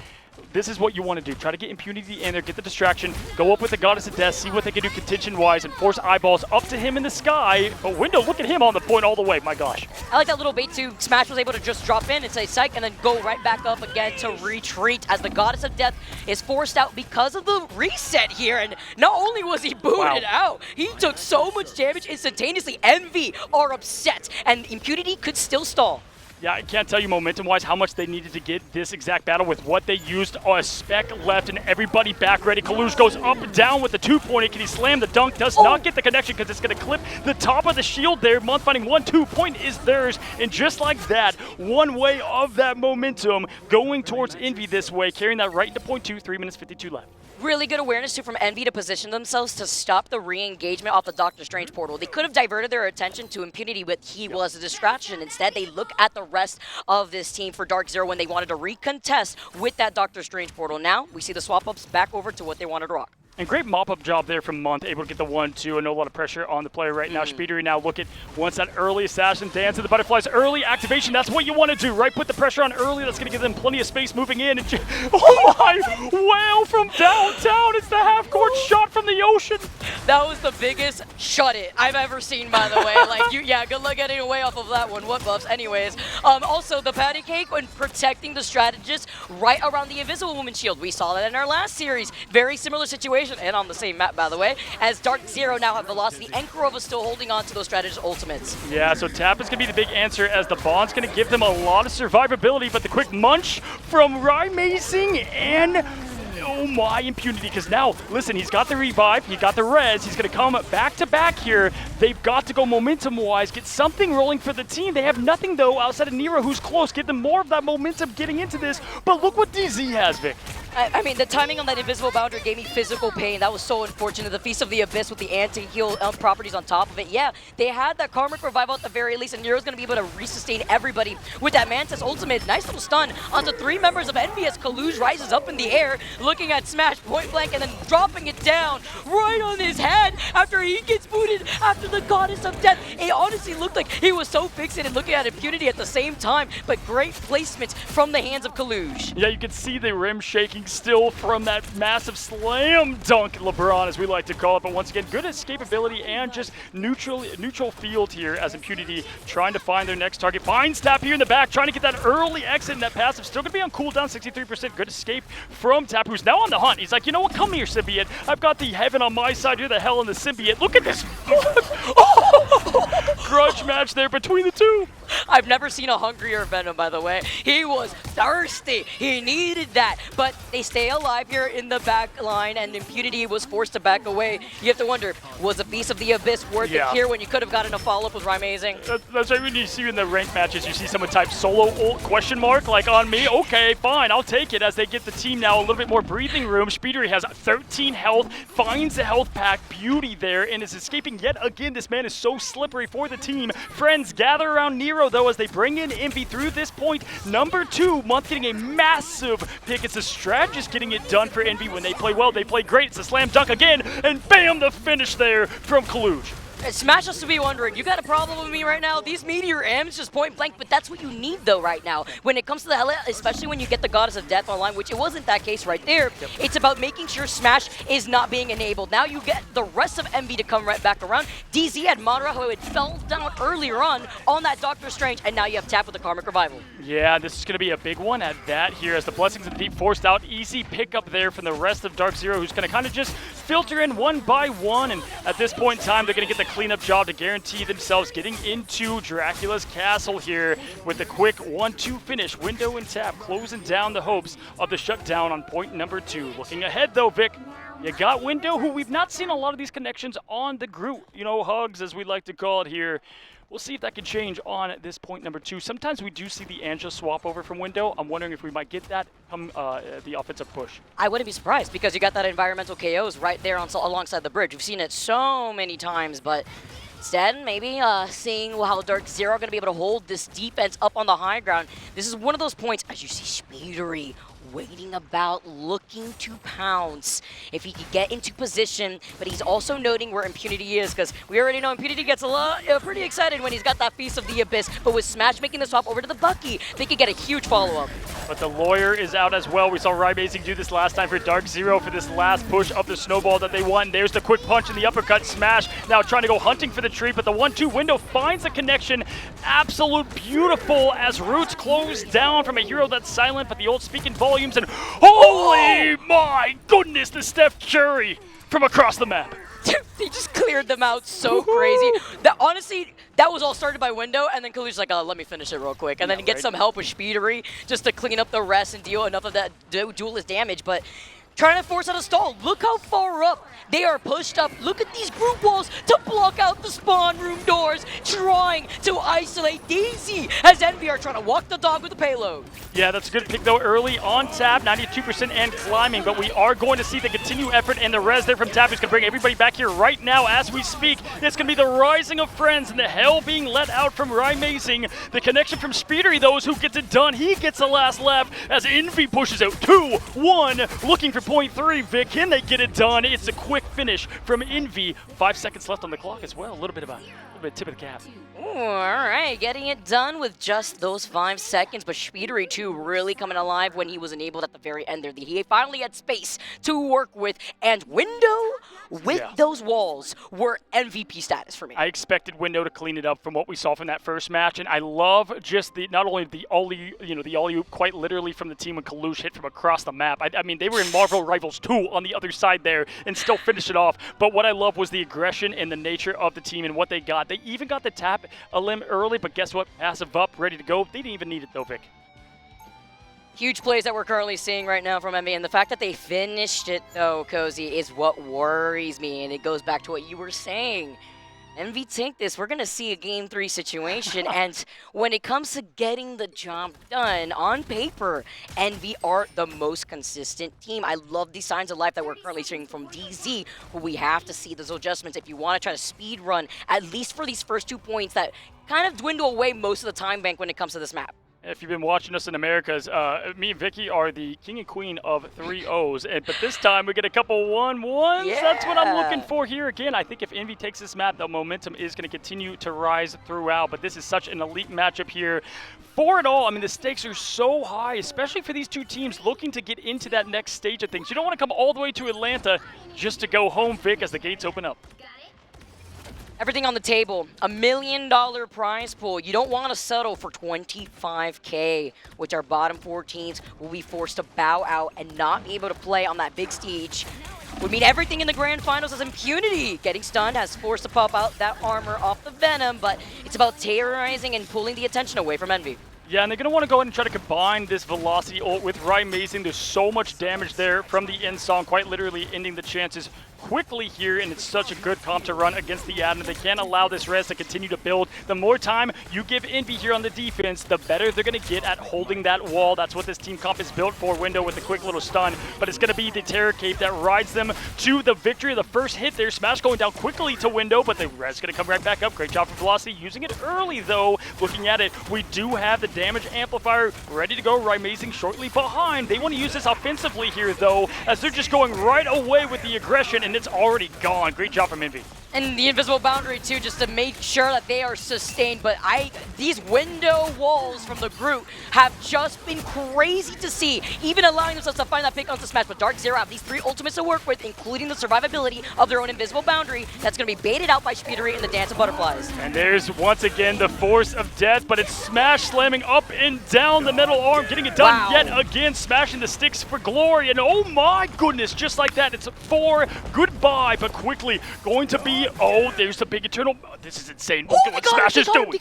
this is what you want to do. Try to get Impunity in there, get the distraction, go up with the Goddess of Death, see what they can do contention-wise, and force eyeballs up to him in the sky. But Window, look at him on the point all the way, my gosh.
I like that little bait too. Smash was able to just drop in and say psych and then go right back up again to retreat as the Goddess of Death is forced out because of the reset here. And not only was he booted out, he took so much damage instantaneously. Envy are upset and Impunity could still stall.
Yeah, I can't tell you momentum-wise how much they needed to get this exact battle with what they used. A spec left and everybody back ready. Kalush goes up and down with the 2-pointer. Can he slam the dunk? Does not get the connection because it's going to clip the top of the shield there. Month finding 1-2 point is theirs. And just like that, one way of that momentum going towards Envy this way, carrying that right into point 2, 3 minutes 52 left.
Really good awareness too from Envy to position themselves to stop the re-engagement off the Doctor Strange portal. They could have diverted their attention to Impunity, but he was a distraction. Instead, they look at the rest of this team for Darkzero when they wanted to recontest with that Doctor Strange portal. Now, we see the swap-ups back over to what they wanted to rock.
And great mop-up job there from Month, able to get the 1-2 and no lot of pressure on the player right now. Speedery now look at once that early assassin dance of the butterflies, early activation, that's what you want to do, right? Put the pressure on early, that's going to give them plenty of space moving in. And oh my, whale from downtown, it's the half-court shot from the ocean.
That was the biggest shut it I've ever seen, by the way. Like, yeah, good luck getting away off of that one. What buffs? Anyways, also the patty cake when protecting the strategist right around the Invisible Woman shield. We saw that in our last series. Very similar situation. And on the same map, by the way, as Darkzero now have Velocity and Kurova still holding on to those strategist ultimates.
Yeah, so tap is going to be the big answer as the Bond's going to give them a lot of survivability, but the quick munch from Rymazing and oh my, Impunity, because now, listen, he's got the revive, he got the res, he's going to come back-to-back here. They've got to go momentum-wise, get something rolling for the team. They have nothing, though, outside of Nero, who's close. Give them more of that momentum getting into this, but look what DZ has, Vic.
I mean, the timing on that invisible boundary gave me physical pain. That was so unfortunate. The Feast of the Abyss with the anti-heal properties on top of it. Yeah, they had that Karmic Revival at the very least, and Nero's going to be able to resustain everybody with that Mantis ultimate. Nice little stun onto 3 members of Envy as Kalush rises up in the air, looking at Smash point blank and then dropping it down right on his head after he gets booted after the Goddess of Death. It honestly looked like he was so fixated looking at Impunity at the same time, but great placement from the hands of Kalush.
Yeah, you can see the rim shaking still from that massive slam dunk LeBron, as we like to call it. But once again, good escapability and just neutral field here as Impunity trying to find their next target. Finds Tap here in the back, trying to get that early exit, and that passive still going to be on cooldown, 63%. Good escape from Tap, who's now on the hunt. He's like, you know what, come here, Symbiote. I've got the heaven on my side. You're the hell in the Symbiote. Look at this. Grudge match there between the two.
I've never seen a hungrier Venom, by the way. He was thirsty. He needed that. But they stay alive here in the back line, and Impunity was forced to back away. You have to wonder, was the Beast of the Abyss worth it here when you could have gotten a follow-up with Rymazing?
That's right. When you see in the ranked matches, you see someone type solo ult question mark like on me. Okay, fine, I'll take it as they get the team now a little bit more breathing room. Speedery has 13 health, finds the health pack, beauty there, and is escaping yet again. This man is so slippery for the team. Friends gather around Nero, though, as they bring in Envy through this point. Number 2, Month getting a massive pick. It's the strategist getting it done for Envy. When they play well, they play great. It's a slam dunk again, and bam, the finish there from Kalush.
Smash us to be wondering, you got a problem with me right now? These Meteor M's just point blank, but that's what you need though right now. When it comes to the Hela, especially when you get the Goddess of Death online, which it wasn't that case right there, it's about making sure Smash is not being enabled. Now you get the rest of Envy to come right back around. DZ had Madara, who had fell down earlier on that Doctor Strange, and now you have Tap with the Karmic Revival.
Yeah, this is going to be a big one at that here as the Blessings of the Deep forced out. Easy pickup there from the rest of Darkzero, who's going to kind of just filter in one by one, and at this point in time, they're going to get the cleanup job to guarantee themselves getting into Dracula's castle here with the quick 1-2 finish. Window and Tap closing down the hopes of the shutdown on point number 2. Looking ahead though, Vic, you got Window, who we've not seen a lot of these connections on the group. You know, hugs as we like to call it here. We'll see if that can change on this point number 2. Sometimes we do see the Angela swap over from Window. I'm wondering if we might get that come the offensive push.
I wouldn't be surprised because you got that environmental KOs right there alongside the bridge. We've seen it so many times, but instead, maybe seeing how Darkzero are going to be able to hold this defense up on the high ground. This is one of those points, as you see Speedery waiting about, looking to pounce if he could get into position, but he's also noting where Impunity is, because we already know Impunity gets pretty excited when he's got that Feast of the Abyss, but with Smash making the swap over to the Bucky, they could get a huge follow-up.
But the lawyer is out as well. We saw Rymazing do this last time for Darkzero for this last push of the snowball that they won. There's the quick punch and the uppercut smash. Now trying to go hunting for the tree, but the 1-2 window finds the connection. Absolute beautiful as Roots close down from a hero that's silent, but the ult speaking volumes. And holy my goodness, the Steph Curry from across the map.
He just cleared them out so crazy. That honestly, that was all started by Window, and then Kalu's like, let me finish it real quick. And then get some help with Speedery just to clean up the rest and deal enough of that duelist damage. But trying to force out a stall. Look how far up they are pushed up. Look at these group walls to block out the spawn room doors, trying to isolate DZ as Envy are trying to walk the dog with the payload.
Yeah, that's a good pick though. Early on tap, 92% and climbing, but we are going to see the continued effort and the res there from Tap, who's going to bring everybody back here right now as we speak. It's going to be the rising of friends and the hell being let out from Rymazing. The connection from Speedery, though, is who gets it done. He gets the last lap as Envy pushes out 2-1, looking for point 3. Vic, can they get it done? It's a quick finish from Envy. 5 seconds left on the clock as well. A little bit tip of the cap.
Ooh, all right, getting it done with just those 5 seconds, but Speedery too really coming alive when he was enabled at the very end there. He finally had space to work with, and Window with those walls were MVP status for me.
I expected Window to clean it up from what we saw from that first match, and I love just not only the ollie, the alley-oop quite literally from the team when Kalush hit from across the map. I mean, they were in Marvel Rivals 2 on the other side there and still finished it off. But what I love was the aggression and the nature of the team and what they got. They even got the tap a limb early, but guess what? Passive up, ready to go. They didn't even need it though, Vic.
Huge plays that we're currently seeing right now from Envy, and the fact that they finished it though, Cozy, is what worries me, and it goes back to what you were saying. Envy take this, we're going to see a Game 3 situation, and when it comes to getting the job done, on paper, Envy are the most consistent team. I love these signs of life that we're currently seeing from DZ, but we have to see those adjustments if you want to try to speed run, at least for these first 2 points that kind of dwindle away most of the time bank when it comes to this map.
If you've been watching us in Americas, me and Vicky are the king and queen of 3-0s, but this time we get a couple 1-1s.
Yeah.
That's what I'm looking for here. Again, I think if Envy takes this map, the momentum is going to continue to rise throughout, but this is such an elite matchup here. For it all, I mean, the stakes are so high, especially for these two teams looking to get into that next stage of things. You don't want to come all the way to Atlanta just to go home, Vic, as the gates open up.
Everything on the table, $1 million prize pool. You don't want to settle for $25K, which our bottom 4 teams will be forced to bow out and not be able to play on that big stage. Would mean everything in the grand finals is impunity. Getting stunned has forced to pop out that armor off the Venom, but it's about terrorizing and pulling the attention away from Envy.
Yeah, and they're going to want to go ahead and try to combine this Velocity ult with Rymazing. There's so much damage there from the end song, quite literally ending the chances quickly here, and it's such a good comp to run against the Adam. They can't allow this res to continue to build. The more time you give Envy here on the defense, the better they're going to get at holding that wall. That's what this team comp is built for. Window with a quick little stun, but it's going to be the Terror Cape that rides them to the victory. The first hit there, Smash going down quickly to Window, but the res going to come right back up. Great job for Velocity using it early though. Looking at it, we do have the damage amplifier ready to go. Rymazing shortly behind. They want to use this offensively here though, as they're just going right away with the aggression, and it's already gone. Great job from Envy.
And the invisible boundary too, just to make sure that they are sustained. But these window walls from the group have just been crazy to see, even allowing themselves to find that pick on the Smash. But Darkzero have these 3 ultimates to work with, including the survivability of their own invisible boundary that's going to be baited out by Speedery in the Dance of Butterflies.
And there's once again the force of death, but it's Smash slamming up and down the metal arm, getting it done yet again, smashing the sticks for glory. And oh my goodness, just like that, it's 4 goodbye, but quickly going to be, oh, there's the big eternal. This is insane. Look at what Smash is doing.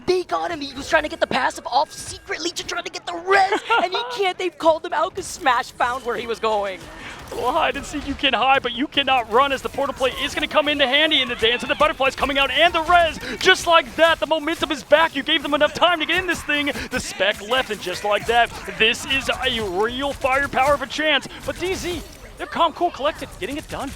They got him. He was trying to get the passive off secretly to try to get the res, and he can't. They've called him out because Smash found where he was going.
Well, hide and seek you can hide, but you cannot run, as the portal play is going to come into handy, and the Dance of the Butterflies coming out, and the res, just like that. The momentum is back. You gave them enough time to get in this thing. The spec left, and just like that, this is a real firepower of a chance. But DZ, they're calm, cool, collected, getting it done.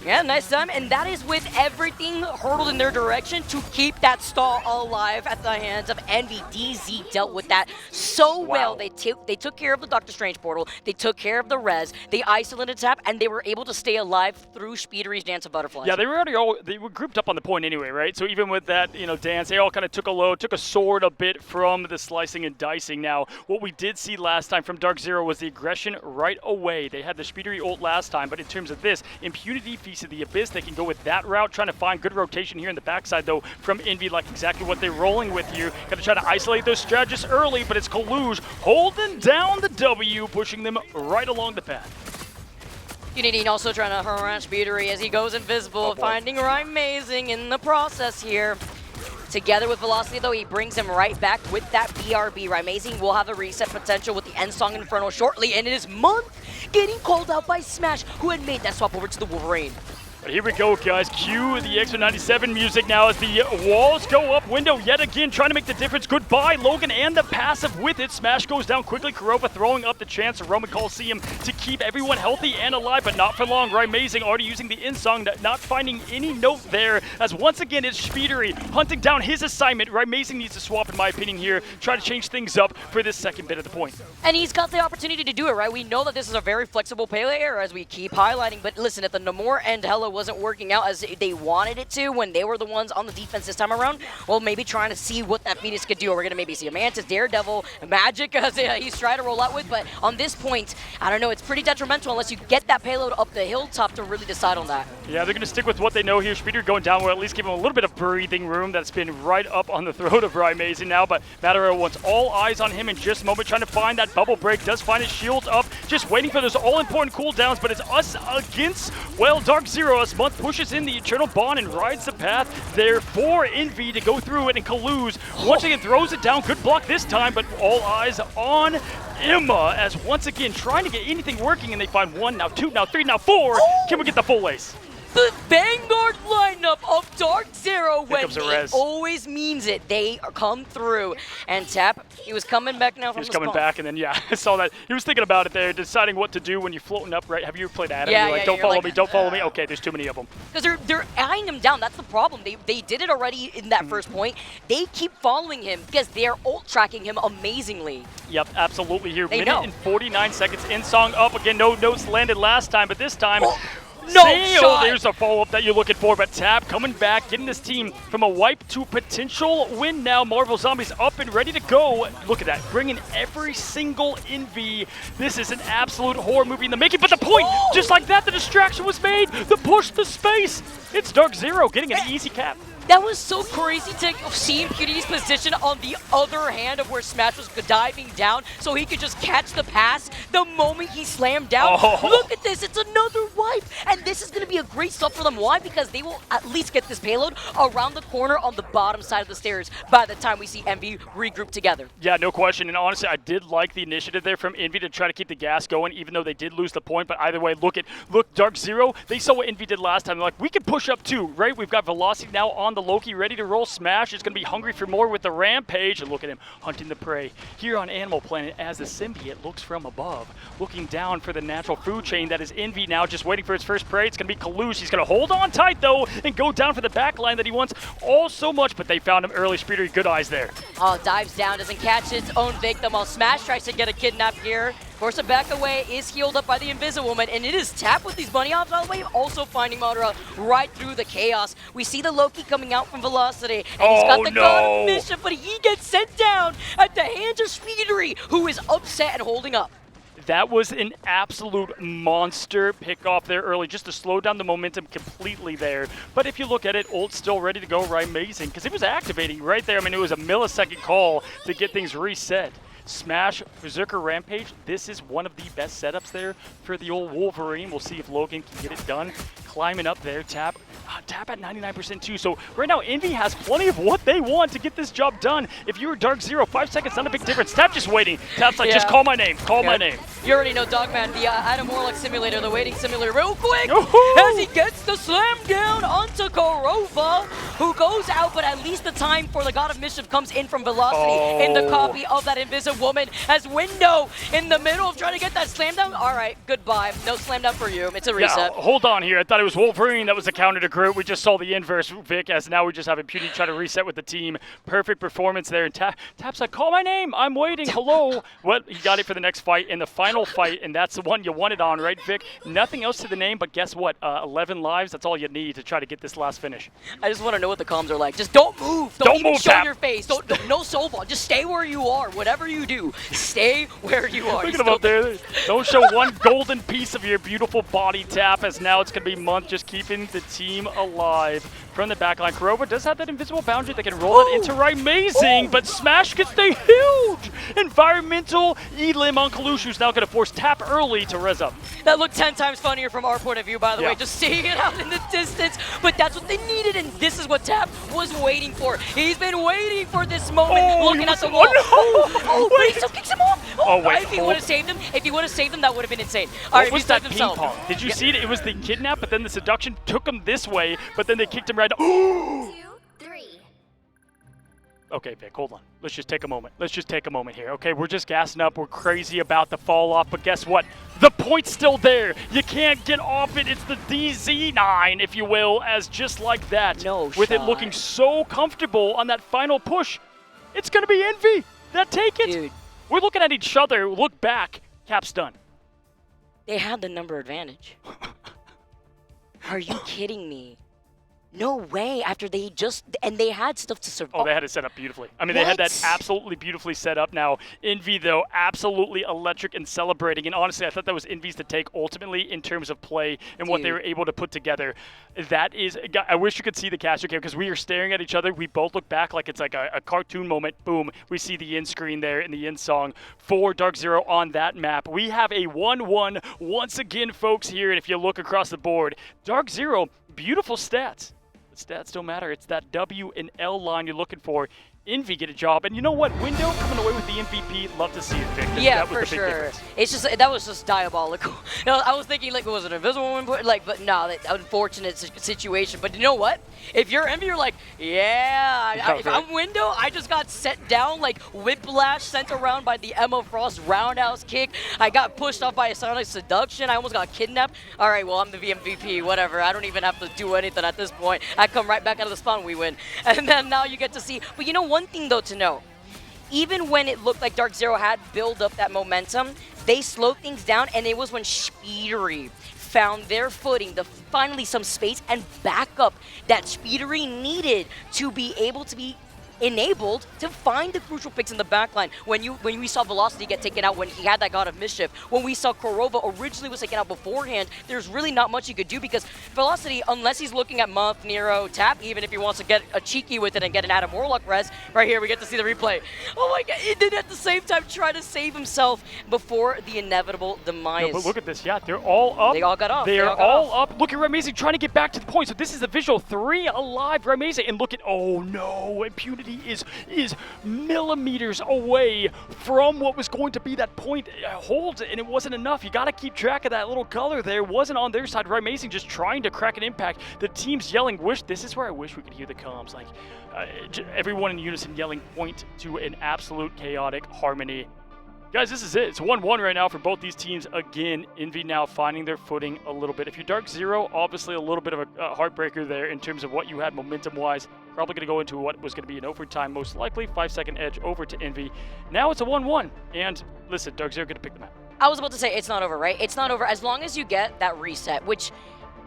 Yeah, nice time, and that is with everything hurtled in their direction to keep that stall alive at the hands of Envy. DZ dealt with that so well. They took care of the Doctor Strange portal, they took care of the res, they isolated Tap, and they were able to stay alive through Speedery's Dance of Butterflies.
Yeah, they were grouped up on the point anyway, right? So even with that, dance, they all kind of took a load, took a sword a bit from the slicing and dicing. Now, what we did see last time from Darkzero was the aggression right away. They had the Speedery ult last time, but in terms of this, Impunity Feast of the Abyss, they can go with that route, trying to find good rotation here in the backside, though, from Envy, like exactly what they're rolling with here. Got to try to isolate those strategists early, but it's Kaluj holding down the W, pushing them right along the path.
Unity also trying to harass Speedery as he goes invisible, finding Rymazing in the process here. Together with Velocity, though, he brings him right back with that BRB. Rymazing will have a reset potential with the End Song Inferno shortly, and it is Month getting called out by Smash, who had made that swap over to the Wolverine.
But here we go, guys. Cue the X97 music now as the walls go up. Window yet again trying to make the difference. Goodbye, Logan, and the passive with it. Smash goes down quickly. Kurova throwing up the chance of Roman Coliseum to keep everyone healthy and alive, but not for long. Rymazing already using the in-song, not finding any note there, as once again it's Speedery hunting down his assignment. Rymazing needs to swap, in my opinion, here. Try to change things up for this second bit of the point.
And he's got the opportunity to do it, right? We know that this is a very flexible player, as we keep highlighting, but listen, if the Namor and Hella wasn't working out as they wanted it to when they were the ones on the defense this time around, well, maybe trying to see what that Phoenix could do. We're going to maybe see a Mantis, Daredevil, Magic as he's trying to roll out with, but on this point, I don't know, it's pretty detrimental unless you get that payload up the hilltop to really decide on that.
Yeah, they're going to stick with what they know here. Speeder going down will at least give him a little bit of breathing room. That's been right up on the throat of Rymazing now, but Madara wants all eyes on him in just a moment, trying to find that bubble break, does find his shield up, just waiting for those all-important cooldowns, but it's us against, well, Darkzero as Month pushes in the Eternal Bond and rides the path there for Envy to go through it, and Kaluj once again throws it down. Good block this time, but all eyes on Emma as once again trying to get anything working, and they find 1, now 2, now 3, now 4. Can we get the full ace?
The Vanguard lineup of Darkzero, when it always means it, they come through. And Tap, he was coming back now from the
He was coming back, and then, yeah, I saw that. He was thinking about it there, deciding what to do when you're floating up, right? Have you ever played Adam?
Yeah,
you're like, don't follow me, don't follow me. Okay, there's too many of them.
Because they're eyeing him down. That's the problem. They did it already in that first point. They keep following him because they're ult tracking him amazingly.
Yep, absolutely here.
They
Minute
know.
and 49 seconds. In song up again. No notes landed last time, but this time.
No shot.
There's a follow-up that you're looking for, but Tap coming back, getting this team from a wipe to potential win now. Marvel Zombies up and ready to go. Look at that, bringing every single Envy. This is an absolute horror movie in the making, but the point, just like that, the distraction was made. The push, the space. It's Darkzero getting an easy cap.
That was so crazy to see Impunity's position on the other hand of where Smash was diving down so he could just catch the pass the moment he slammed down.
Oh.
Look at this, it's another wipe. And this is going to be a great stuff for them. Why? Because they will at least get this payload around the corner on the bottom side of the stairs by the time we see Envy regroup together.
Yeah, no question. And honestly, I did like the initiative there from Envy to try to keep the gas going, even though they did lose the point. But either way, look, Darkzero, they saw what Envy did last time. They're like, we can push up too, right? We've got Velocity now on the Loki ready to roll. Smash is going to be hungry for more with the Rampage. And look at him hunting the prey here on Animal Planet as the symbiote looks from above, looking down for the natural food chain that is Envy now, just waiting for his first prey. It's going to be Kaluj. He's going to hold on tight, though, and go down for the back line that he wants all so much, but they found him early. Speedery, good eyes there.
Oh, dives down, doesn't catch its own victim while Smash tries to get a kidnap here. Forced to back away, is healed up by the Invisiwoman, and it is Tap with these bunny hops all the way, also finding Madara right through the chaos. We see the Loki coming out from Velocity, and he's got the God of Mischief, but he gets sent down at the hands of Speedery, who is upset and holding up.
That was an absolute monster pick off there early, just to slow down the momentum completely there. But if you look at it, ult's still ready to go, Rymazing, because it was activating right there. I mean, it was a millisecond call to get things reset. Smash, Berserker Rampage, this is one of the best setups there for the old Wolverine. We'll see if Logan can get it done. Climbing up there, Tap at 99% too. So right now, Envy has plenty of what they want to get this job done. If you were Darkzero, 5 seconds, not a big difference. Tap just waiting. Tap's like, just call my name, call my name.
You already know Dogman, the Adam Warlock simulator, the waiting simulator, real quick, as he gets the slam down onto Kurova, who goes out, but at least the time for the God of Mischief comes in from Velocity in the copy of that Invisiwoman, as Window in the middle of trying to get that slam down. All right, goodbye. No slam down for you. It's a reset.
Yeah, hold on here. I thought it was Wolverine that was the counter to Groot. We just saw the inverse, Vic, as now we just have Impunity try to reset with the team. Perfect performance there. And Tap's like, call my name. I'm waiting. Hello. What? He got it for the next fight in the final fight, and that's the one you wanted on, right, Vic? Nothing else to the name, but guess what? 11 lives, that's all you need to try to get this last finish.
I just want to know what the comms are like. Just don't move. Don't even
move,
show
Tap.
your face. No soul ball. Just stay where you are. Whatever you do, stay where you are.
Look at him up there. Don't show one golden piece of your beautiful body, Tap, as now it's going to be Month just keeping the team alive. From the backline, Kurova does have that invisible boundary that can roll it into Amazing, but Smash gets the huge environmental E-limb on Kalush, who's now going to force Tap early to res up.
That looked 10 times funnier from our point of view, by the
Yeah.
way, just seeing it out in the distance. But that's what they needed, and this is what Tap was waiting for. He's been waiting for this moment, looking at the wall.
Wait.
He still kicks him off.
Wait,
If he would have saved him, that would have been insane. All
What
right,
was
he
that
saved
ping
himself.
pong? Did you see it? It was the kidnap, but then the seduction took him this way, but then they kicked him right.
2, 3.
Okay, Vic, hold on. Let's just take a moment. Let's just take a moment here, okay? We're just gassing up. We're crazy about the fall off, but guess what? The point's still there. You can't get off it. It's the DZ9, if you will, as just like that.
No
With it
shot.
looking so comfortable on that final push, it's going to be Envy that take it.
Dude.
We're looking at each other. Look back. Cap's done.
They had the number advantage. Are you kidding me? No way. After they they had stuff to survive.
Oh, they had it set up beautifully. I mean, they had that
What?
absolutely beautifully set up. Now, Envy, though, absolutely electric and celebrating. And honestly, I thought that was Envy's to take ultimately in terms of play and what they
Dude.
were able to put together. That is, I wish you could see the caster cam because we are staring at each other. We both look back like it's like a cartoon moment. Boom. We see the end screen there in the end song for Darkzero on that map. We have a 1-1 once again, folks, here. And if you look across the board, Darkzero, beautiful stats. Stats don't matter. It's that W and L line you're looking for. Envy get a job, and you know what? Window coming away with the MVP. Love to see it, Vic.
Yeah,
that was
for
the big
sure.
difference.
It's just that was just diabolical. No, I was thinking like it was an invisible input, like, but no, that unfortunate situation. But you know what? If you're Envy, you're like, yeah. If I'm Window, I just got set down like whiplash, sent around by the Emma Frost roundhouse kick. I got pushed off by a Sonic seduction. I almost got kidnapped. All right, well I'm the MVP. Whatever. I don't even have to do anything at this point. I come right back out of the spawn, we win, and then now you get to see. But you know one thing though to know. Even when it looked like Darkzero had built up that momentum, they slowed things down, and it was when Speedery found their footing, finally some space and backup that Speedery needed to be able to be enabled to find the crucial picks in the backline. When we saw Velocity get taken out when he had that God of Mischief, when we saw Kurova originally was taken out beforehand, there's really not much he could do because Velocity, unless he's looking at Month, Nero, Tap, even if he wants to get a cheeky with it and get an Adam Warlock res, right here we get to see the replay. Oh my god, he did at the same time try to save himself before the inevitable demise.
No, but look at this. Yeah, they're all up.
They all got off.
They
They
are
all got
all up. Look at Amazing trying to get back to the point. So this is the visual. 3 alive, Amazing. And look at, oh no, Impunity is millimeters away from what was going to be that point hold, and it wasn't enough. You got to keep track of that little color there. Wasn't on their side. Amazing just trying to crack an impact. The team's yelling, this is where I wish we could hear the comms. Like, everyone in unison yelling point to an absolute chaotic harmony. Guys, this is it. It's 1-1 right now for both these teams. Again, Envy now finding their footing a little bit. If you're Darkzero, obviously a little bit of a heartbreaker there in terms of what you had momentum-wise. Probably going to go into what was going to be an overtime, most likely 5-second edge over to Envy. Now it's a 1-1, and listen, Darkzero going to pick the map.
I was about to say, it's not over, right? It's not over as long as you get that reset, which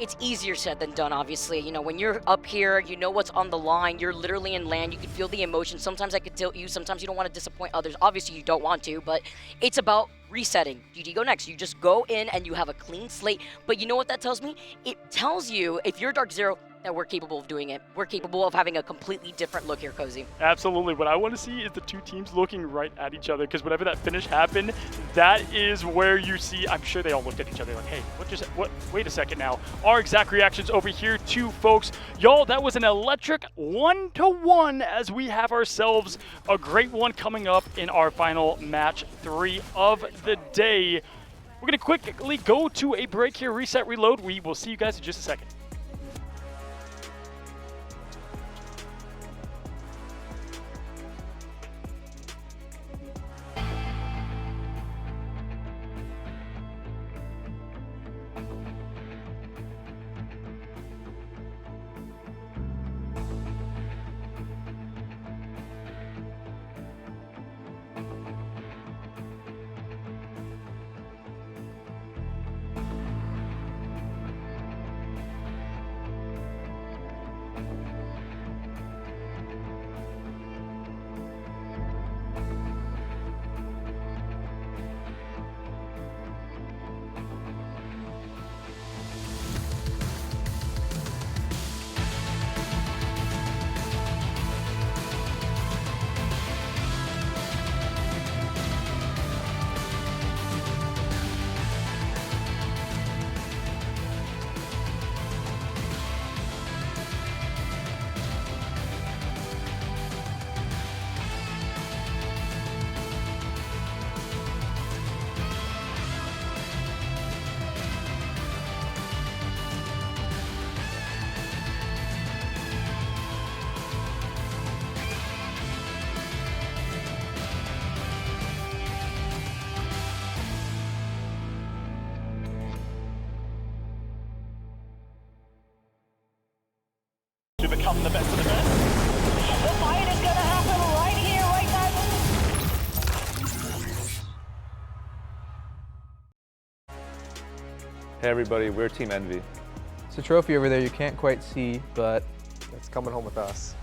it's easier said than done, obviously. You know, when you're up here, you know what's on the line. You're literally in LAN. You can feel the emotion. Sometimes I could tilt you. Sometimes you don't want to disappoint others. Obviously, you don't want to, but it's about resetting. GG go next. You just go in and you have a clean slate. But you know what that tells me? It tells you, if you're Darkzero, that we're capable of doing it. We're capable of having a completely different look here, Cozy.
Absolutely. What I want to see is the two teams looking right at each other, because whenever that finish happened, that is where you see, I'm sure they all looked at each other like, hey, wait a second now. Our exact reactions over here too, folks. Y'all, that was an electric 1-1 as we have ourselves a great one coming up in our final match 3 of the day. We're going to quickly go to a break here, reset, reload. We will see you guys in just a second. To become the best of the best.
The fight is gonna happen right here, right now.
Hey everybody, we're Team Envy.
It's a trophy over there you can't quite see, but
It's coming home with us.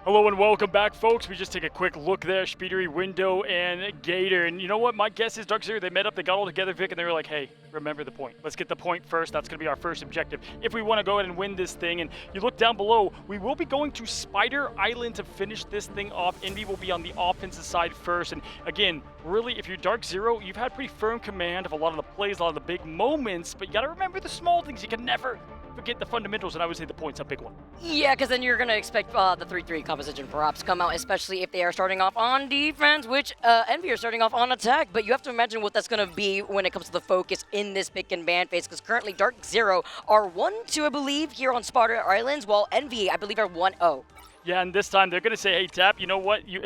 Hello and welcome back, folks. We just take a quick look there. Speedery, Window, and Gator. And you know what? My guess is Darkzero, they met up, they got all together, Vic, and they were like, hey, remember the point. Let's get the point first. That's going to be our first objective if we want to go ahead and win this thing. And you look down below, we will be going to Spider Island to finish this thing off. Envy will be on the offensive side first. And again, really, if you're Darkzero, you've had pretty firm command of a lot of the plays, a lot of the big moments, but you got to remember the small things. You can never forget the fundamentals, and I would say the point's a big one.
Yeah, because then you're going to expect the 3-3 composition perhaps come out, especially if they are starting off on defense, which Envy are starting off on attack. But you have to imagine what that's going to be when it comes to the focus in this pick and ban phase, because currently Darkzero are 1-2, I believe, here on Spider Islands, while Envy, I believe, are 1-0.
Yeah, and this time they're going to say, hey, Tap, you know what? You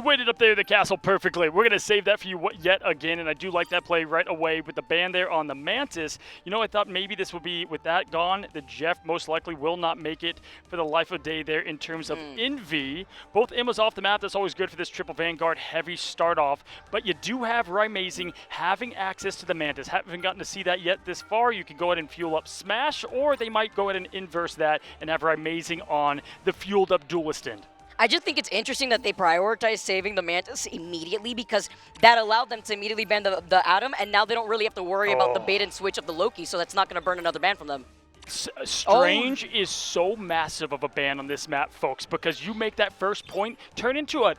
waited up there in the castle perfectly. We're going to save that for you yet again, and I do like that play right away with the ban there on the Mantis. You know, I thought maybe this would be, with that gone, the Jeff most likely will not make it for the life of day there in terms of Envy. Both Emma's off the map. That's always good for this triple Vanguard heavy start off, but you do have Rymazing having access to the Mantis. Haven't gotten to see that yet this far. You can go ahead and fuel up Smash, or they might go ahead and inverse that and have Rymazing on the fueled up duelist end.
I just think it's interesting that they prioritize saving the Mantis immediately, because that allowed them to immediately ban the Atom, and now they don't really have to worry about the bait and switch of the Loki, so that's not going to burn another ban from them.
Strange is so massive of a ban on this map, folks, because you make that first point turn into a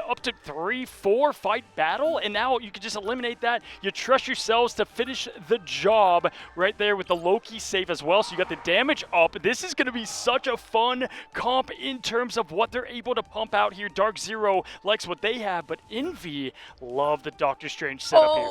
up to 3-4 fight battle, and now you can just eliminate that. You trust yourselves to finish the job right there with the Loki save as well, so you got the damage up. This is going to be such a fun comp in terms of what they're able to pump out here. Darkzero likes what they have, but Envy love the Doctor Strange setup here.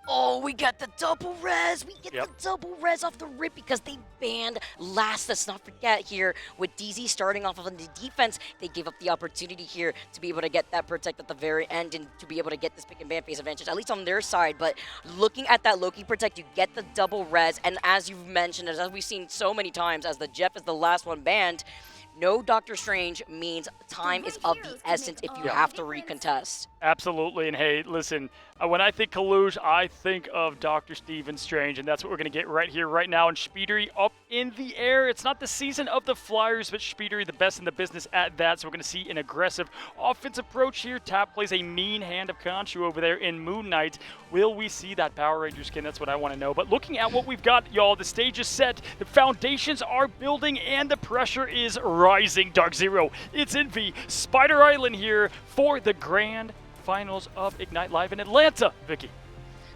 Oh, we got the double res. We get the double res off the rip because they banned last. Let's not forget here, with DZ starting off on the defense, they gave up the opportunity here to be able to get that protect at the very end and to be able to get this pick and ban phase advantage, at least on their side. But looking at that Loki protect, you get the double res. And as you've mentioned, as we've seen so many times, as the Jeff is the last one banned, no Doctor Strange means time is of the essence if you have to recontest.
Absolutely, and hey, listen, when I think Kaluge, I think of Dr. Stephen Strange, and that's what we're going to get right here, right now, and Speedery up in the air. It's not the season of the Flyers, but Speedery the best in the business at that, so we're going to see an aggressive offensive approach here. Tap plays a mean hand of Khonshu over there in Moon Knight. Will we see that Power Ranger skin? That's what I want to know. But looking at what we've got, y'all, the stage is set, the foundations are building, and the pressure is rising. Darkzero, it's Envy, Spider Island here for the grand finals of Ignite Live in Atlanta. Vicky.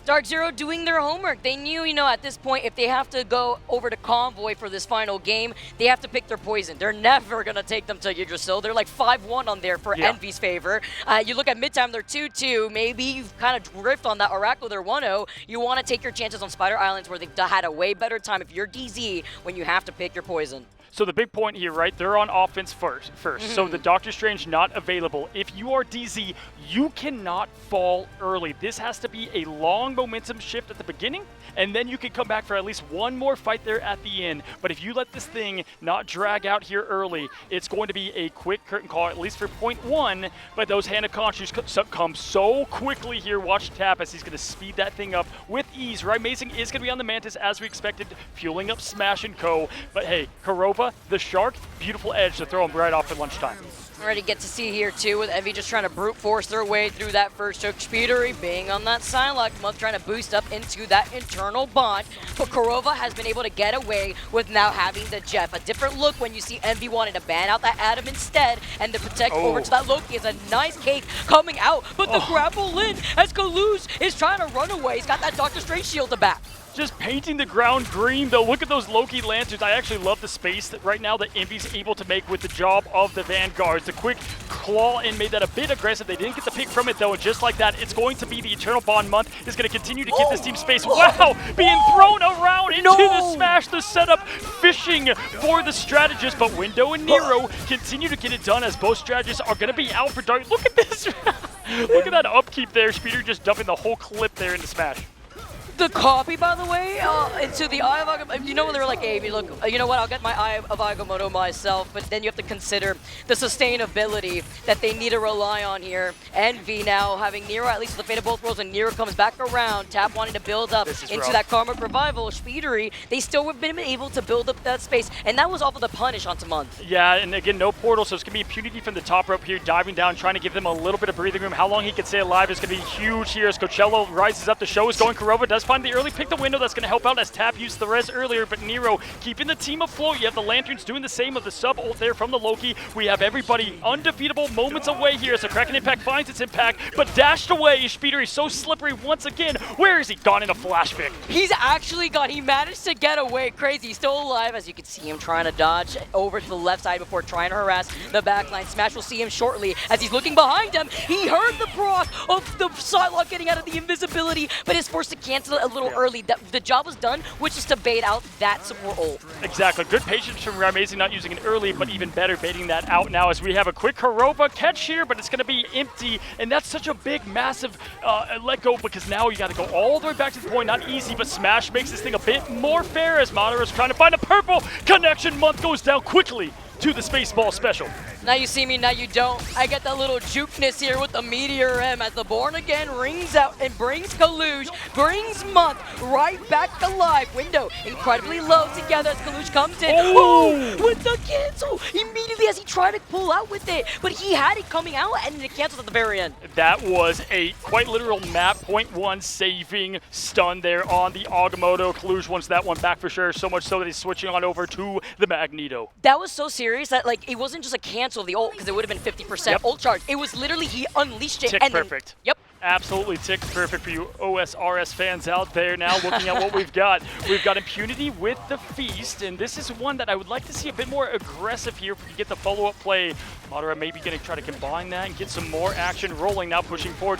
Darkzero doing their homework. They knew, you know, at this point, if they have to go over to Convoy for this final game, they have to pick their poison. They're never going to take them to Yggdrasil. They're like 5-1 on there for Envy's favor. You look at Midtime, they're 2-2. Maybe you've kind of drift on that Oracle, they're 1-0. You want to take your chances on Spider Islands where they've had a way better time if you're DZ when you have to pick your poison.
So the big point here, right, they're on offense first. So the Doctor Strange not available. If you are DZ, you cannot fall early. This has to be a long momentum shift at the beginning, and then you can come back for at least one more fight there at the end. But if you let this thing not drag out here early, it's going to be a quick curtain call, at least for point one. But those Hand of Conscience come so quickly here. Watch Tap as he's going to speed that thing up with ease. Rymazing is going to be on the Mantis as we expected, fueling up Smash and Co. But hey, Kurova, the Shark, beautiful edge to throw him right off at lunchtime.
Already get to see here too with Envy just trying to brute force their way through that first choke. Speedery being on that Psylocke month, trying to boost up into that internal bond. But Kurova has been able to get away with now having the Jeff. A different look when you see Envy wanting to ban out that Atom instead, and the protect over to that Loki is a nice cake coming out. But the grapple in as Kaluge is trying to run away. He's got that Doctor Strange shield to back.
Just painting the ground green, though. Look at those Loki Lanterns. I actually love the space that right now that Envy's able to make with the job of the Vanguards. The quick claw in made that a bit aggressive. They didn't get the pick from it, though, and just like that, it's going to be the Eternal Bond month. Is going to continue to give this team space. Wow! Being thrown around into the Smash, the setup, fishing for the strategist, but Window and Nero continue to get it done as both strategists are going to be out for Dark. Look at this! Look at that upkeep there. Speeder just dumping the whole clip there into Smash.
The copy, by the way, into the Eye of Agamotto. You know when they were like, hey, look, you know what, I'll get my Eye of Agamotto myself, but then you have to consider the sustainability that they need to rely on here. Envy now having Nero, at least with the Fate of Both Worlds, when Nero comes back around, Tap wanting to build up into
rough.
that Karmic Revival, Speedery, they still have been able to build up that space, and that was off of the punish onto Month.
Yeah, and again, no portal, so it's going to be impunity from the top rope here, diving down, trying to give them a little bit of breathing room. How long he can stay alive is going to be huge here as Coachello rises up. The show is going. Korova does find the early pick the window. That's going to help out as Tap used the res earlier, but Nero keeping the team afloat. You have the Lanterns doing the same of the sub ult there from the Loki. We have everybody undefeatable moments away here as the Kraken Impact finds its impact, but dashed away. Speedery so slippery once again. Where is he? Gone in a flash pick.
He's actually gone. He managed to get away. Crazy. He's still alive, as you can see him trying to dodge over to the left side before trying to harass the backline. Smash will see him shortly as he's looking behind him. He heard the proc of the Psylocke getting out of the invisibility, but is forced to cancel it a little early. The job was done, which is to bait out that support ult.
Exactly. Good patience from Ramazing, not using it early, but even better baiting that out now as we have a quick Korova catch here, but it's going to be empty, and that's such a big, massive let go because now you got to go all the way back to the point. Not easy, but Smash makes this thing a bit more fair as Madara's trying to find a purple connection. Month goes down quickly to the Spaceball special.
Now you see me, now you don't. I get that little jukeness here with the Meteor M as the Born Again rings out and brings Kaluj, brings Month right back alive. Window incredibly low together as Kaluj comes in.
Oh!
With the cancel! Immediately as he tried to pull out with it, but he had it coming out and it canceled at the very end.
That was a quite literal map .1 saving stun there on the Agamotto. Kaluj wants that one back for sure, so much so that he's switching on over to the Magneto.
That was so serious that like it wasn't just a cancel of the ult because it would have been 50% ult charge. It was literally he unleashed it
Tick
and
perfect.
Then, yep.
Absolutely tick perfect for you OSRS fans out there now looking at what we've got. We've got impunity with the Feast, and this is one that I would like to see a bit more aggressive here if we get the follow-up play. Madara maybe going to try to combine that and get some more action rolling now, pushing forward.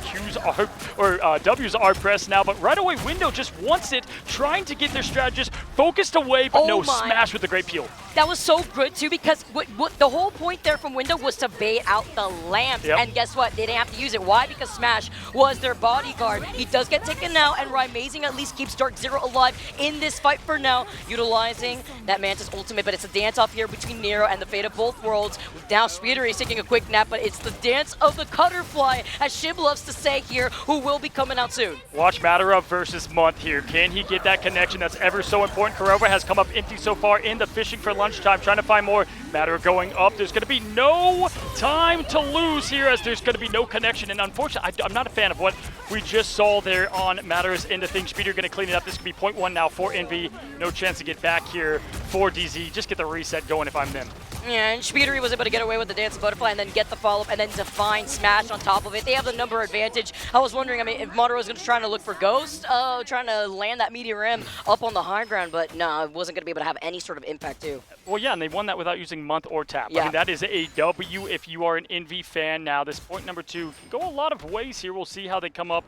W's are pressed now, but right away Window just wants it, trying to get their strategist focused away, but no, Smash with the great peel.
That was so good too because what the whole point there from Window was to bait out the lamps, and guess what? They didn't have to use it. Why? Because Smash was their bodyguard. He does get taken now, and Ramazing at least keeps Darkzero alive in this fight for now, utilizing that Mantis ultimate, but it's a dance-off here between Nero and the Fate of Both Worlds. Now Speedery is taking a quick nap, but it's the dance of the Cutterfly, as Shib loves to say here, who will be coming out soon.
Watch Madara versus Month here. Can he get that connection that's ever so important? Korova has come up empty so far in the fishing for lunchtime, trying to find more. Madara going up. There's going to be no time to lose here as there's going to be no connection, and unfortunately, I'm not a fan of what we just saw there on Madara's end of things. Speeder going to clean it up. This could be .1 now for Envy. No chance to get back here for DZ. Just get the reset going if I'm them.
Yeah, and Speedery was able to get away with the Dance of Butterfly and then get the follow-up and then to find Smash on top of it. They have the number advantage. I was wondering, I mean, if Madara was going to try to look for Ghost, trying to land that Meteor M up on the high ground, but no, it wasn't going to be able to have any sort of impact too.
Well, yeah, and they won that without using Month or Tap.
Yeah.
I mean, that is a W if you are an Envy fan now. This point number 2 can go a lot of ways here. We'll see how they come up.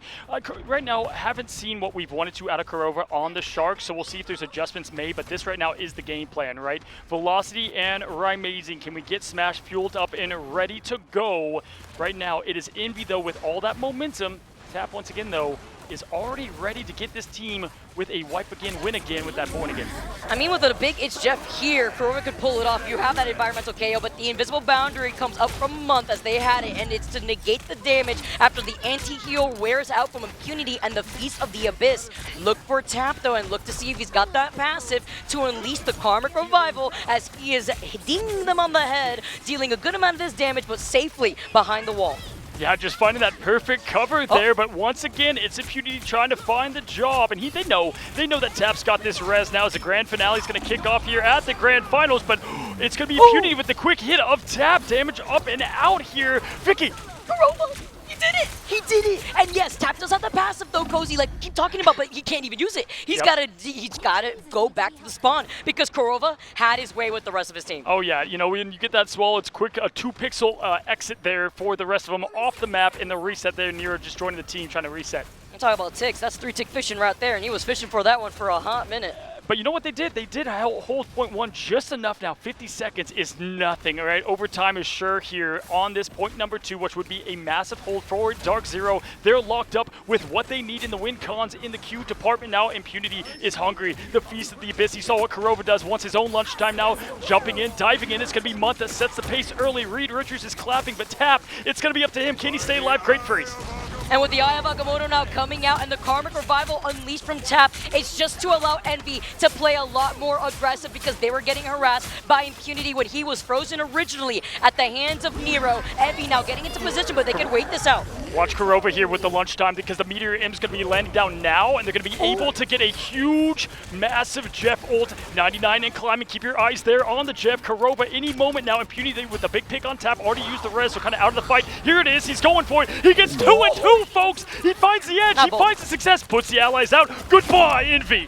Right now, haven't seen what we've wanted to out of Korova on the Sharks, so we'll see if there's adjustments made, but this right now is the game plan, right? Velocity and Ramazing. Can we get Smash fueled up and ready to go? Right now, it is Envy, though, with all that momentum. Tap, once again, though, is already ready to get this team with a wipe again, win again with that Born Again.
I mean, with a big It's Jeff here, Korova could pull it off. You have that environmental KO, but the invisible boundary comes up from Month as they had it, and it's to negate the damage after the anti-heal wears out from Impunity and the Feast of the Abyss. Look for Tap, though, and look to see if he's got that passive to unleash the Karmic Revival as he is dinging them on the head, dealing a good amount of this damage, but safely behind the wall.
Yeah, just finding that perfect cover there, but once again, it's Impunity trying to find the job, and they know that Tap's got this res now as the grand finale is going to kick off here at the grand finals, but it's going to be Impunity with the quick hit of Tap, damage up and out here. Vicky!
Korova! He did it! He did it! And yes, Tap does have the passive though, Cozy, like keep talking about, but he can't even use it. He's gotta go back to the spawn because Korova had his way with the rest of his team.
Oh yeah, you know, when you get that swallow, it's quick, a 2-pixel exit there for the rest of them off the map, and the reset there, Nero just joining the team trying to reset.
I'm talking about ticks, that's 3-tick fishing right there, and he was fishing for that one for a hot minute.
But you know what they did? They did hold point one just enough now. 50 seconds is nothing, all right? Overtime is sure here on this point number 2, which would be a massive hold for Darkzero. They're locked up with what they need in the win cons in the Q department now. Impunity is hungry. The Feast of the Abyss. He saw what Korova does, wants his own lunchtime now. Jumping in, diving in. It's going to be Munt that sets the pace early. Reed Richards is clapping, but Tap, it's going to be up to him. Can he stay alive? Great freeze.
And with the Eye of Agamotto now coming out and the Karmic Revival unleashed from Tap, it's just to allow Envy to play a lot more aggressive because they were getting harassed by Impunity when he was frozen originally at the hands of Nero. Envy now getting into position, but they can wait this out.
Watch Korova here with the lunchtime because the Meteor Imp is going to be landing down now, and they're going to be able to get a huge, massive Jeff ult. 99 and climbing. Keep your eyes there on the Jeff. Korova any moment now. Impunity with the big pick on Tap. Already used the res, so kind of out of the fight. Here it is. He's going for it. He gets 2 and 2, folks. He finds the edge. He finds the success. Puts the allies out. Goodbye, Envy.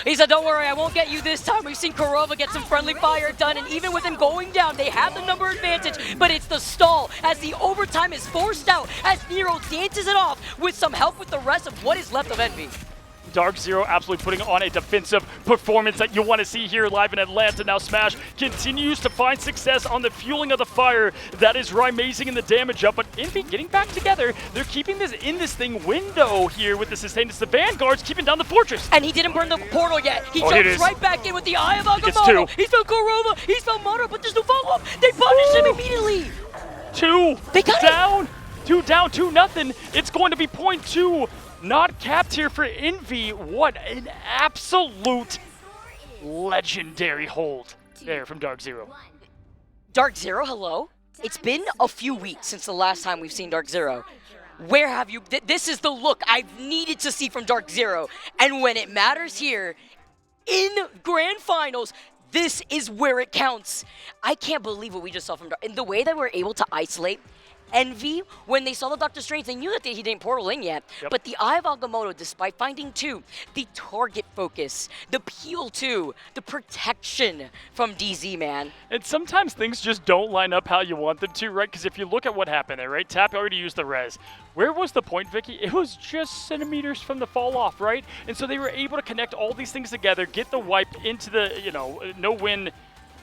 He said, don't worry, I won't get you this time. We've seen Korova get some friendly fire done, and even with him going down, they have the number advantage, but it's the stall as the overtime is forced out, as Nero dances it off with some help with the rest of what is left of Envy.
Darkzero absolutely putting on a defensive performance that you want to see here live in Atlanta. Now Smash continues to find success on the fueling of the fire. That is Rymazing in the damage up, but Envy getting back together. They're keeping this in this thing window here with the sustain. It's the Vanguards keeping down the fortress.
And he didn't burn the portal yet. He jumps right back in with the Eye of Agamotto. He's found Korova, he's found Mono, but there's no follow-up. They punish him immediately.
2
They got
down. 2 down, 2-0. It's going to be point 2. Not capped here for Envy. What an absolute legendary hold there from Darkzero.
Darkzero, hello? It's been a few weeks since the last time we've seen Darkzero. Where have you... This is the look I've needed to see from Darkzero. And when it matters here, in Grand Finals, this is where it counts. I can't believe what we just saw from Dark. And the way that we're able to isolate Envy, when they saw the Doctor Strange, they knew that he didn't portal in yet. But the Eye of Agamotto, despite finding 2, the target focus, the peel 2, the protection from DZ, man.
And sometimes things just don't line up how you want them to, right? Because if you look at what happened there, right? Tap already used the res. Where was the point, Vicky? It was just centimeters from the fall off, right? And so they were able to connect all these things together, get the wipe into the, no-win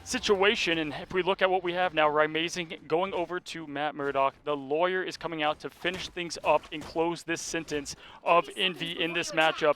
situation. And if we look at what we have now, Rymazing going over to Matt Murdoch. The lawyer is coming out to finish things up and close this sentence of Envy in this matchup.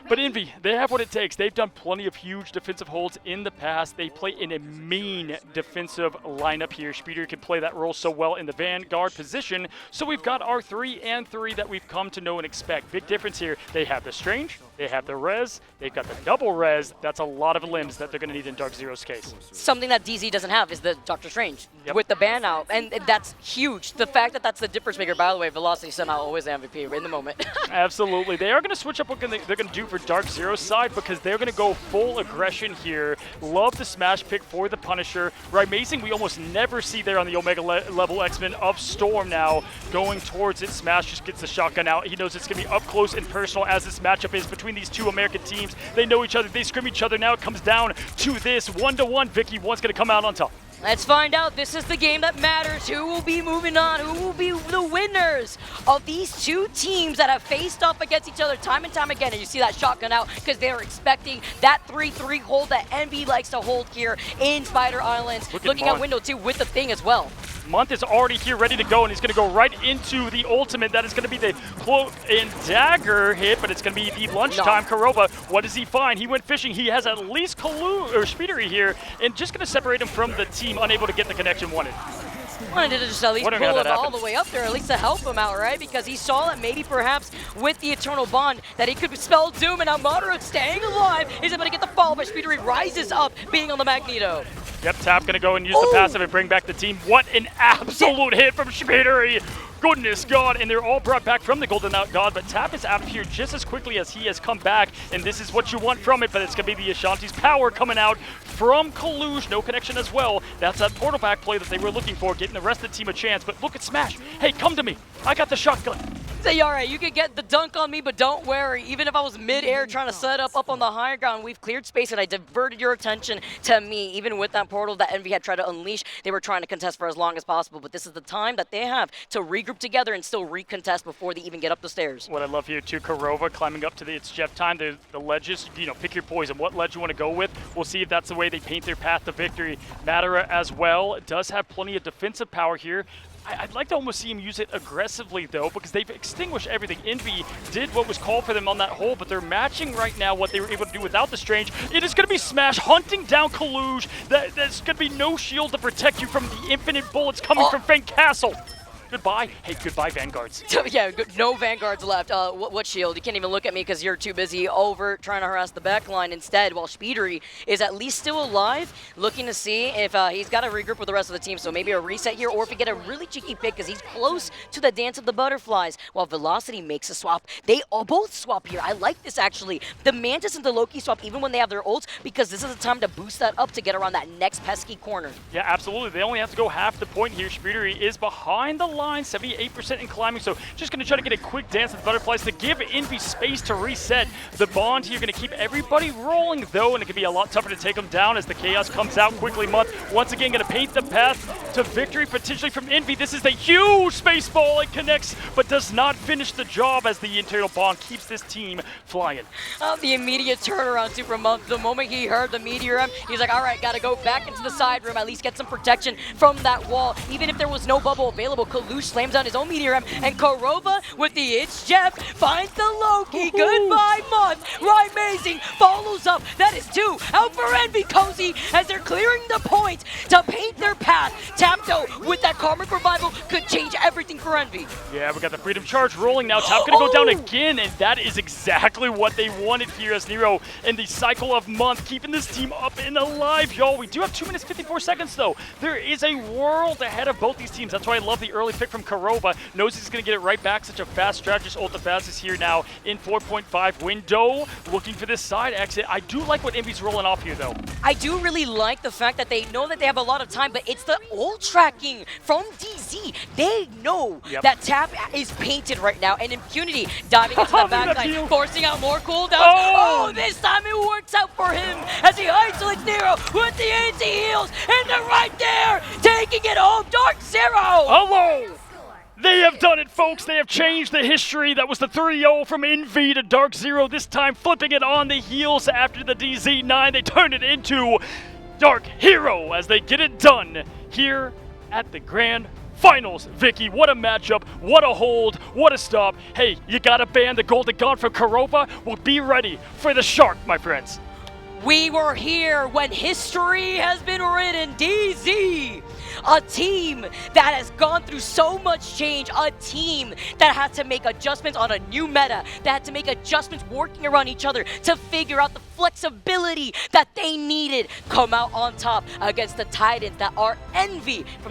But Envy, they have what it takes. They've done plenty of huge defensive holds in the past. They play in a mean defensive lineup here. Speeder can play that role so well in the Vanguard position. So we've got our 3 and 3 that we've come to know and expect. Big difference here. They have the Strange, they have the res, they've got the double res. That's a lot of limbs that they're going to need in Darkzero's case.
Something that DZ doesn't have is the Doctor Strange with the ban out, and that's huge. The fact that that's the difference maker, by the way, Velocity somehow always the MVP in the moment.
Absolutely. They are going to switch up what they're going to do for Darkzero's side because they're going to go full aggression here. Love the smash pick for the Punisher. Rymazing, we almost never see there on the Omega level X-Men of Storm now going towards it. Smash just gets the shotgun out. He knows it's going to be up close and personal as this matchup is between these 2 American teams. They know each other. They scrim each other. Now it comes down to this 1-to-1. Vicky, one's going to come out on top.
Let's find out. This is the game that matters. Who will be moving on? Who will be the winners of these 2 teams that have faced off against each other time and time again? And you see that shotgun out because they're expecting that 3-3 hold that Envy likes to hold here in Spider Islands. Looking at window 2 with the thing as well.
Month is already here ready to go, and he's going to go right into the ultimate. That is going to be the cloak and dagger hit, but it's going to be the lunchtime. Korova, what does he find? He went fishing. He has at least Speedery here, and just going to separate him from the team, unable to get the connection wanted.
Wanted to just at least pull him all the way up there, at least to help him out, right? Because he saw that maybe perhaps with the Eternal Bond that he could spell doom, and now Madara staying alive is able to get the follow, but Speedery rises up being on the Magneto.
Yep, Tap going to go and use the passive and bring back the team. What an absolute hit from Speedery. Goodness God, and they're all brought back from the Golden Out God, but Tap is out of here just as quickly as he has come back, and this is what you want from it, but it's going to be the Ashanti's power coming out from Kaluge. No connection as well. That's that portal back play that they were looking for, getting the rest of the team a chance, but look at Smash. Hey, come to me. I got the shotgun.
Say, all right, you can get the dunk on me, but don't worry. Even if I was mid-air trying to set up on the higher ground, we've cleared space and I diverted your attention to me. Even with that portal that Envy had tried to unleash, they were trying to contest for as long as possible. But this is the time that they have to regroup together and still recontest before they even get up the stairs.
What I love here too, Korova climbing up to it's Jeff time. The ledges, pick your poison. What ledge you want to go with? We'll see if that's the way they paint their path to victory. Matera as well does have plenty of defensive power here. I'd like to almost see him use it aggressively, though, because they've extinguished everything. Envy did what was called for them on that hole, but they're matching right now what they were able to do without the Strange. It is going to be Smash hunting down Kaluge. There's going to be no shield to protect you from the infinite bullets coming from Fang Castle. Goodbye. Hey, goodbye, Vanguards.
Yeah, no Vanguards left. What shield? You can't even look at me because you're too busy over trying to harass the backline instead, while Speedery is at least still alive, looking to see if he's got to regroup with the rest of the team. So maybe a reset here, or if we get a really cheeky pick because he's close to the Dance of the Butterflies, while Velocity makes a swap. They all both swap here. I like this, actually. The Mantis and the Loki swap even when they have their ults, because this is the time to boost that up to get around that next pesky corner.
Yeah, absolutely. They only have to go half the point here. Speedery is behind the line, 78% in climbing, so just going to try to get a quick Dance of the Butterflies to give Envy space to reset. The Bond here going to keep everybody rolling, though, and it can be a lot tougher to take them down as the Chaos comes out quickly. Month once again going to paint the path to victory, potentially from Envy. This is the huge space ball. It connects, but does not finish the job as the internal Bond keeps this team flying.
The immediate turnaround, Super Month. The moment he heard the Meteor M, he's like, all right, got to go back into the side room, at least get some protection from that wall. Even if there was no bubble available, Kalush slams down his own Meteor M, and Korova with the It's Jeff finds the Loki. Goodbye, Month. Amazing follows up. That is 2 out for Envy Cozy as they're clearing the point to paint their path. Tapto with that Karmic Revival could change everything for Envy.
Yeah, we got the Freedom Charge rolling now. Tap going to go down again, and that is exactly what they wanted here as Nero in the cycle of Month, keeping this team up and alive, y'all. We do have 2 minutes, 54 seconds, though. There is a world ahead of both these teams. That's why I love the early pick from Korova. Knows he's going to get it right back. Such a fast strategist. Ultifast is here now in 4.5 window. Looking for this side exit. I do like what Envy's rolling off here, though.
I do really like the fact that they know that they have a lot of time, but it's the ult tracking from DZ. They know that Tap is painted right now, and Impunity diving into the backline, forcing out more cooldowns. Oh, this time it works out for him as he isolates Nero with the anti-heals, and they're right there, taking it home. Darkzero!
Hello! They have done it, folks. They have changed the history. That was the 3-0 from Envy to Darkzero, this time flipping it on the heels after the DZ9. They turn it into Dark Hero as they get it done here at the Grand Finals. Vicky, what a matchup, what a hold, what a stop. Hey, you gotta ban the Golden God from Korova? Well, be ready for the Shark, my friends.
We were here when history has been written. DZ, a team that has gone through so much change, a team that had to make adjustments on a new meta, that had to make adjustments working around each other to figure out the flexibility that they needed, come out on top against the Titans that are Envy from the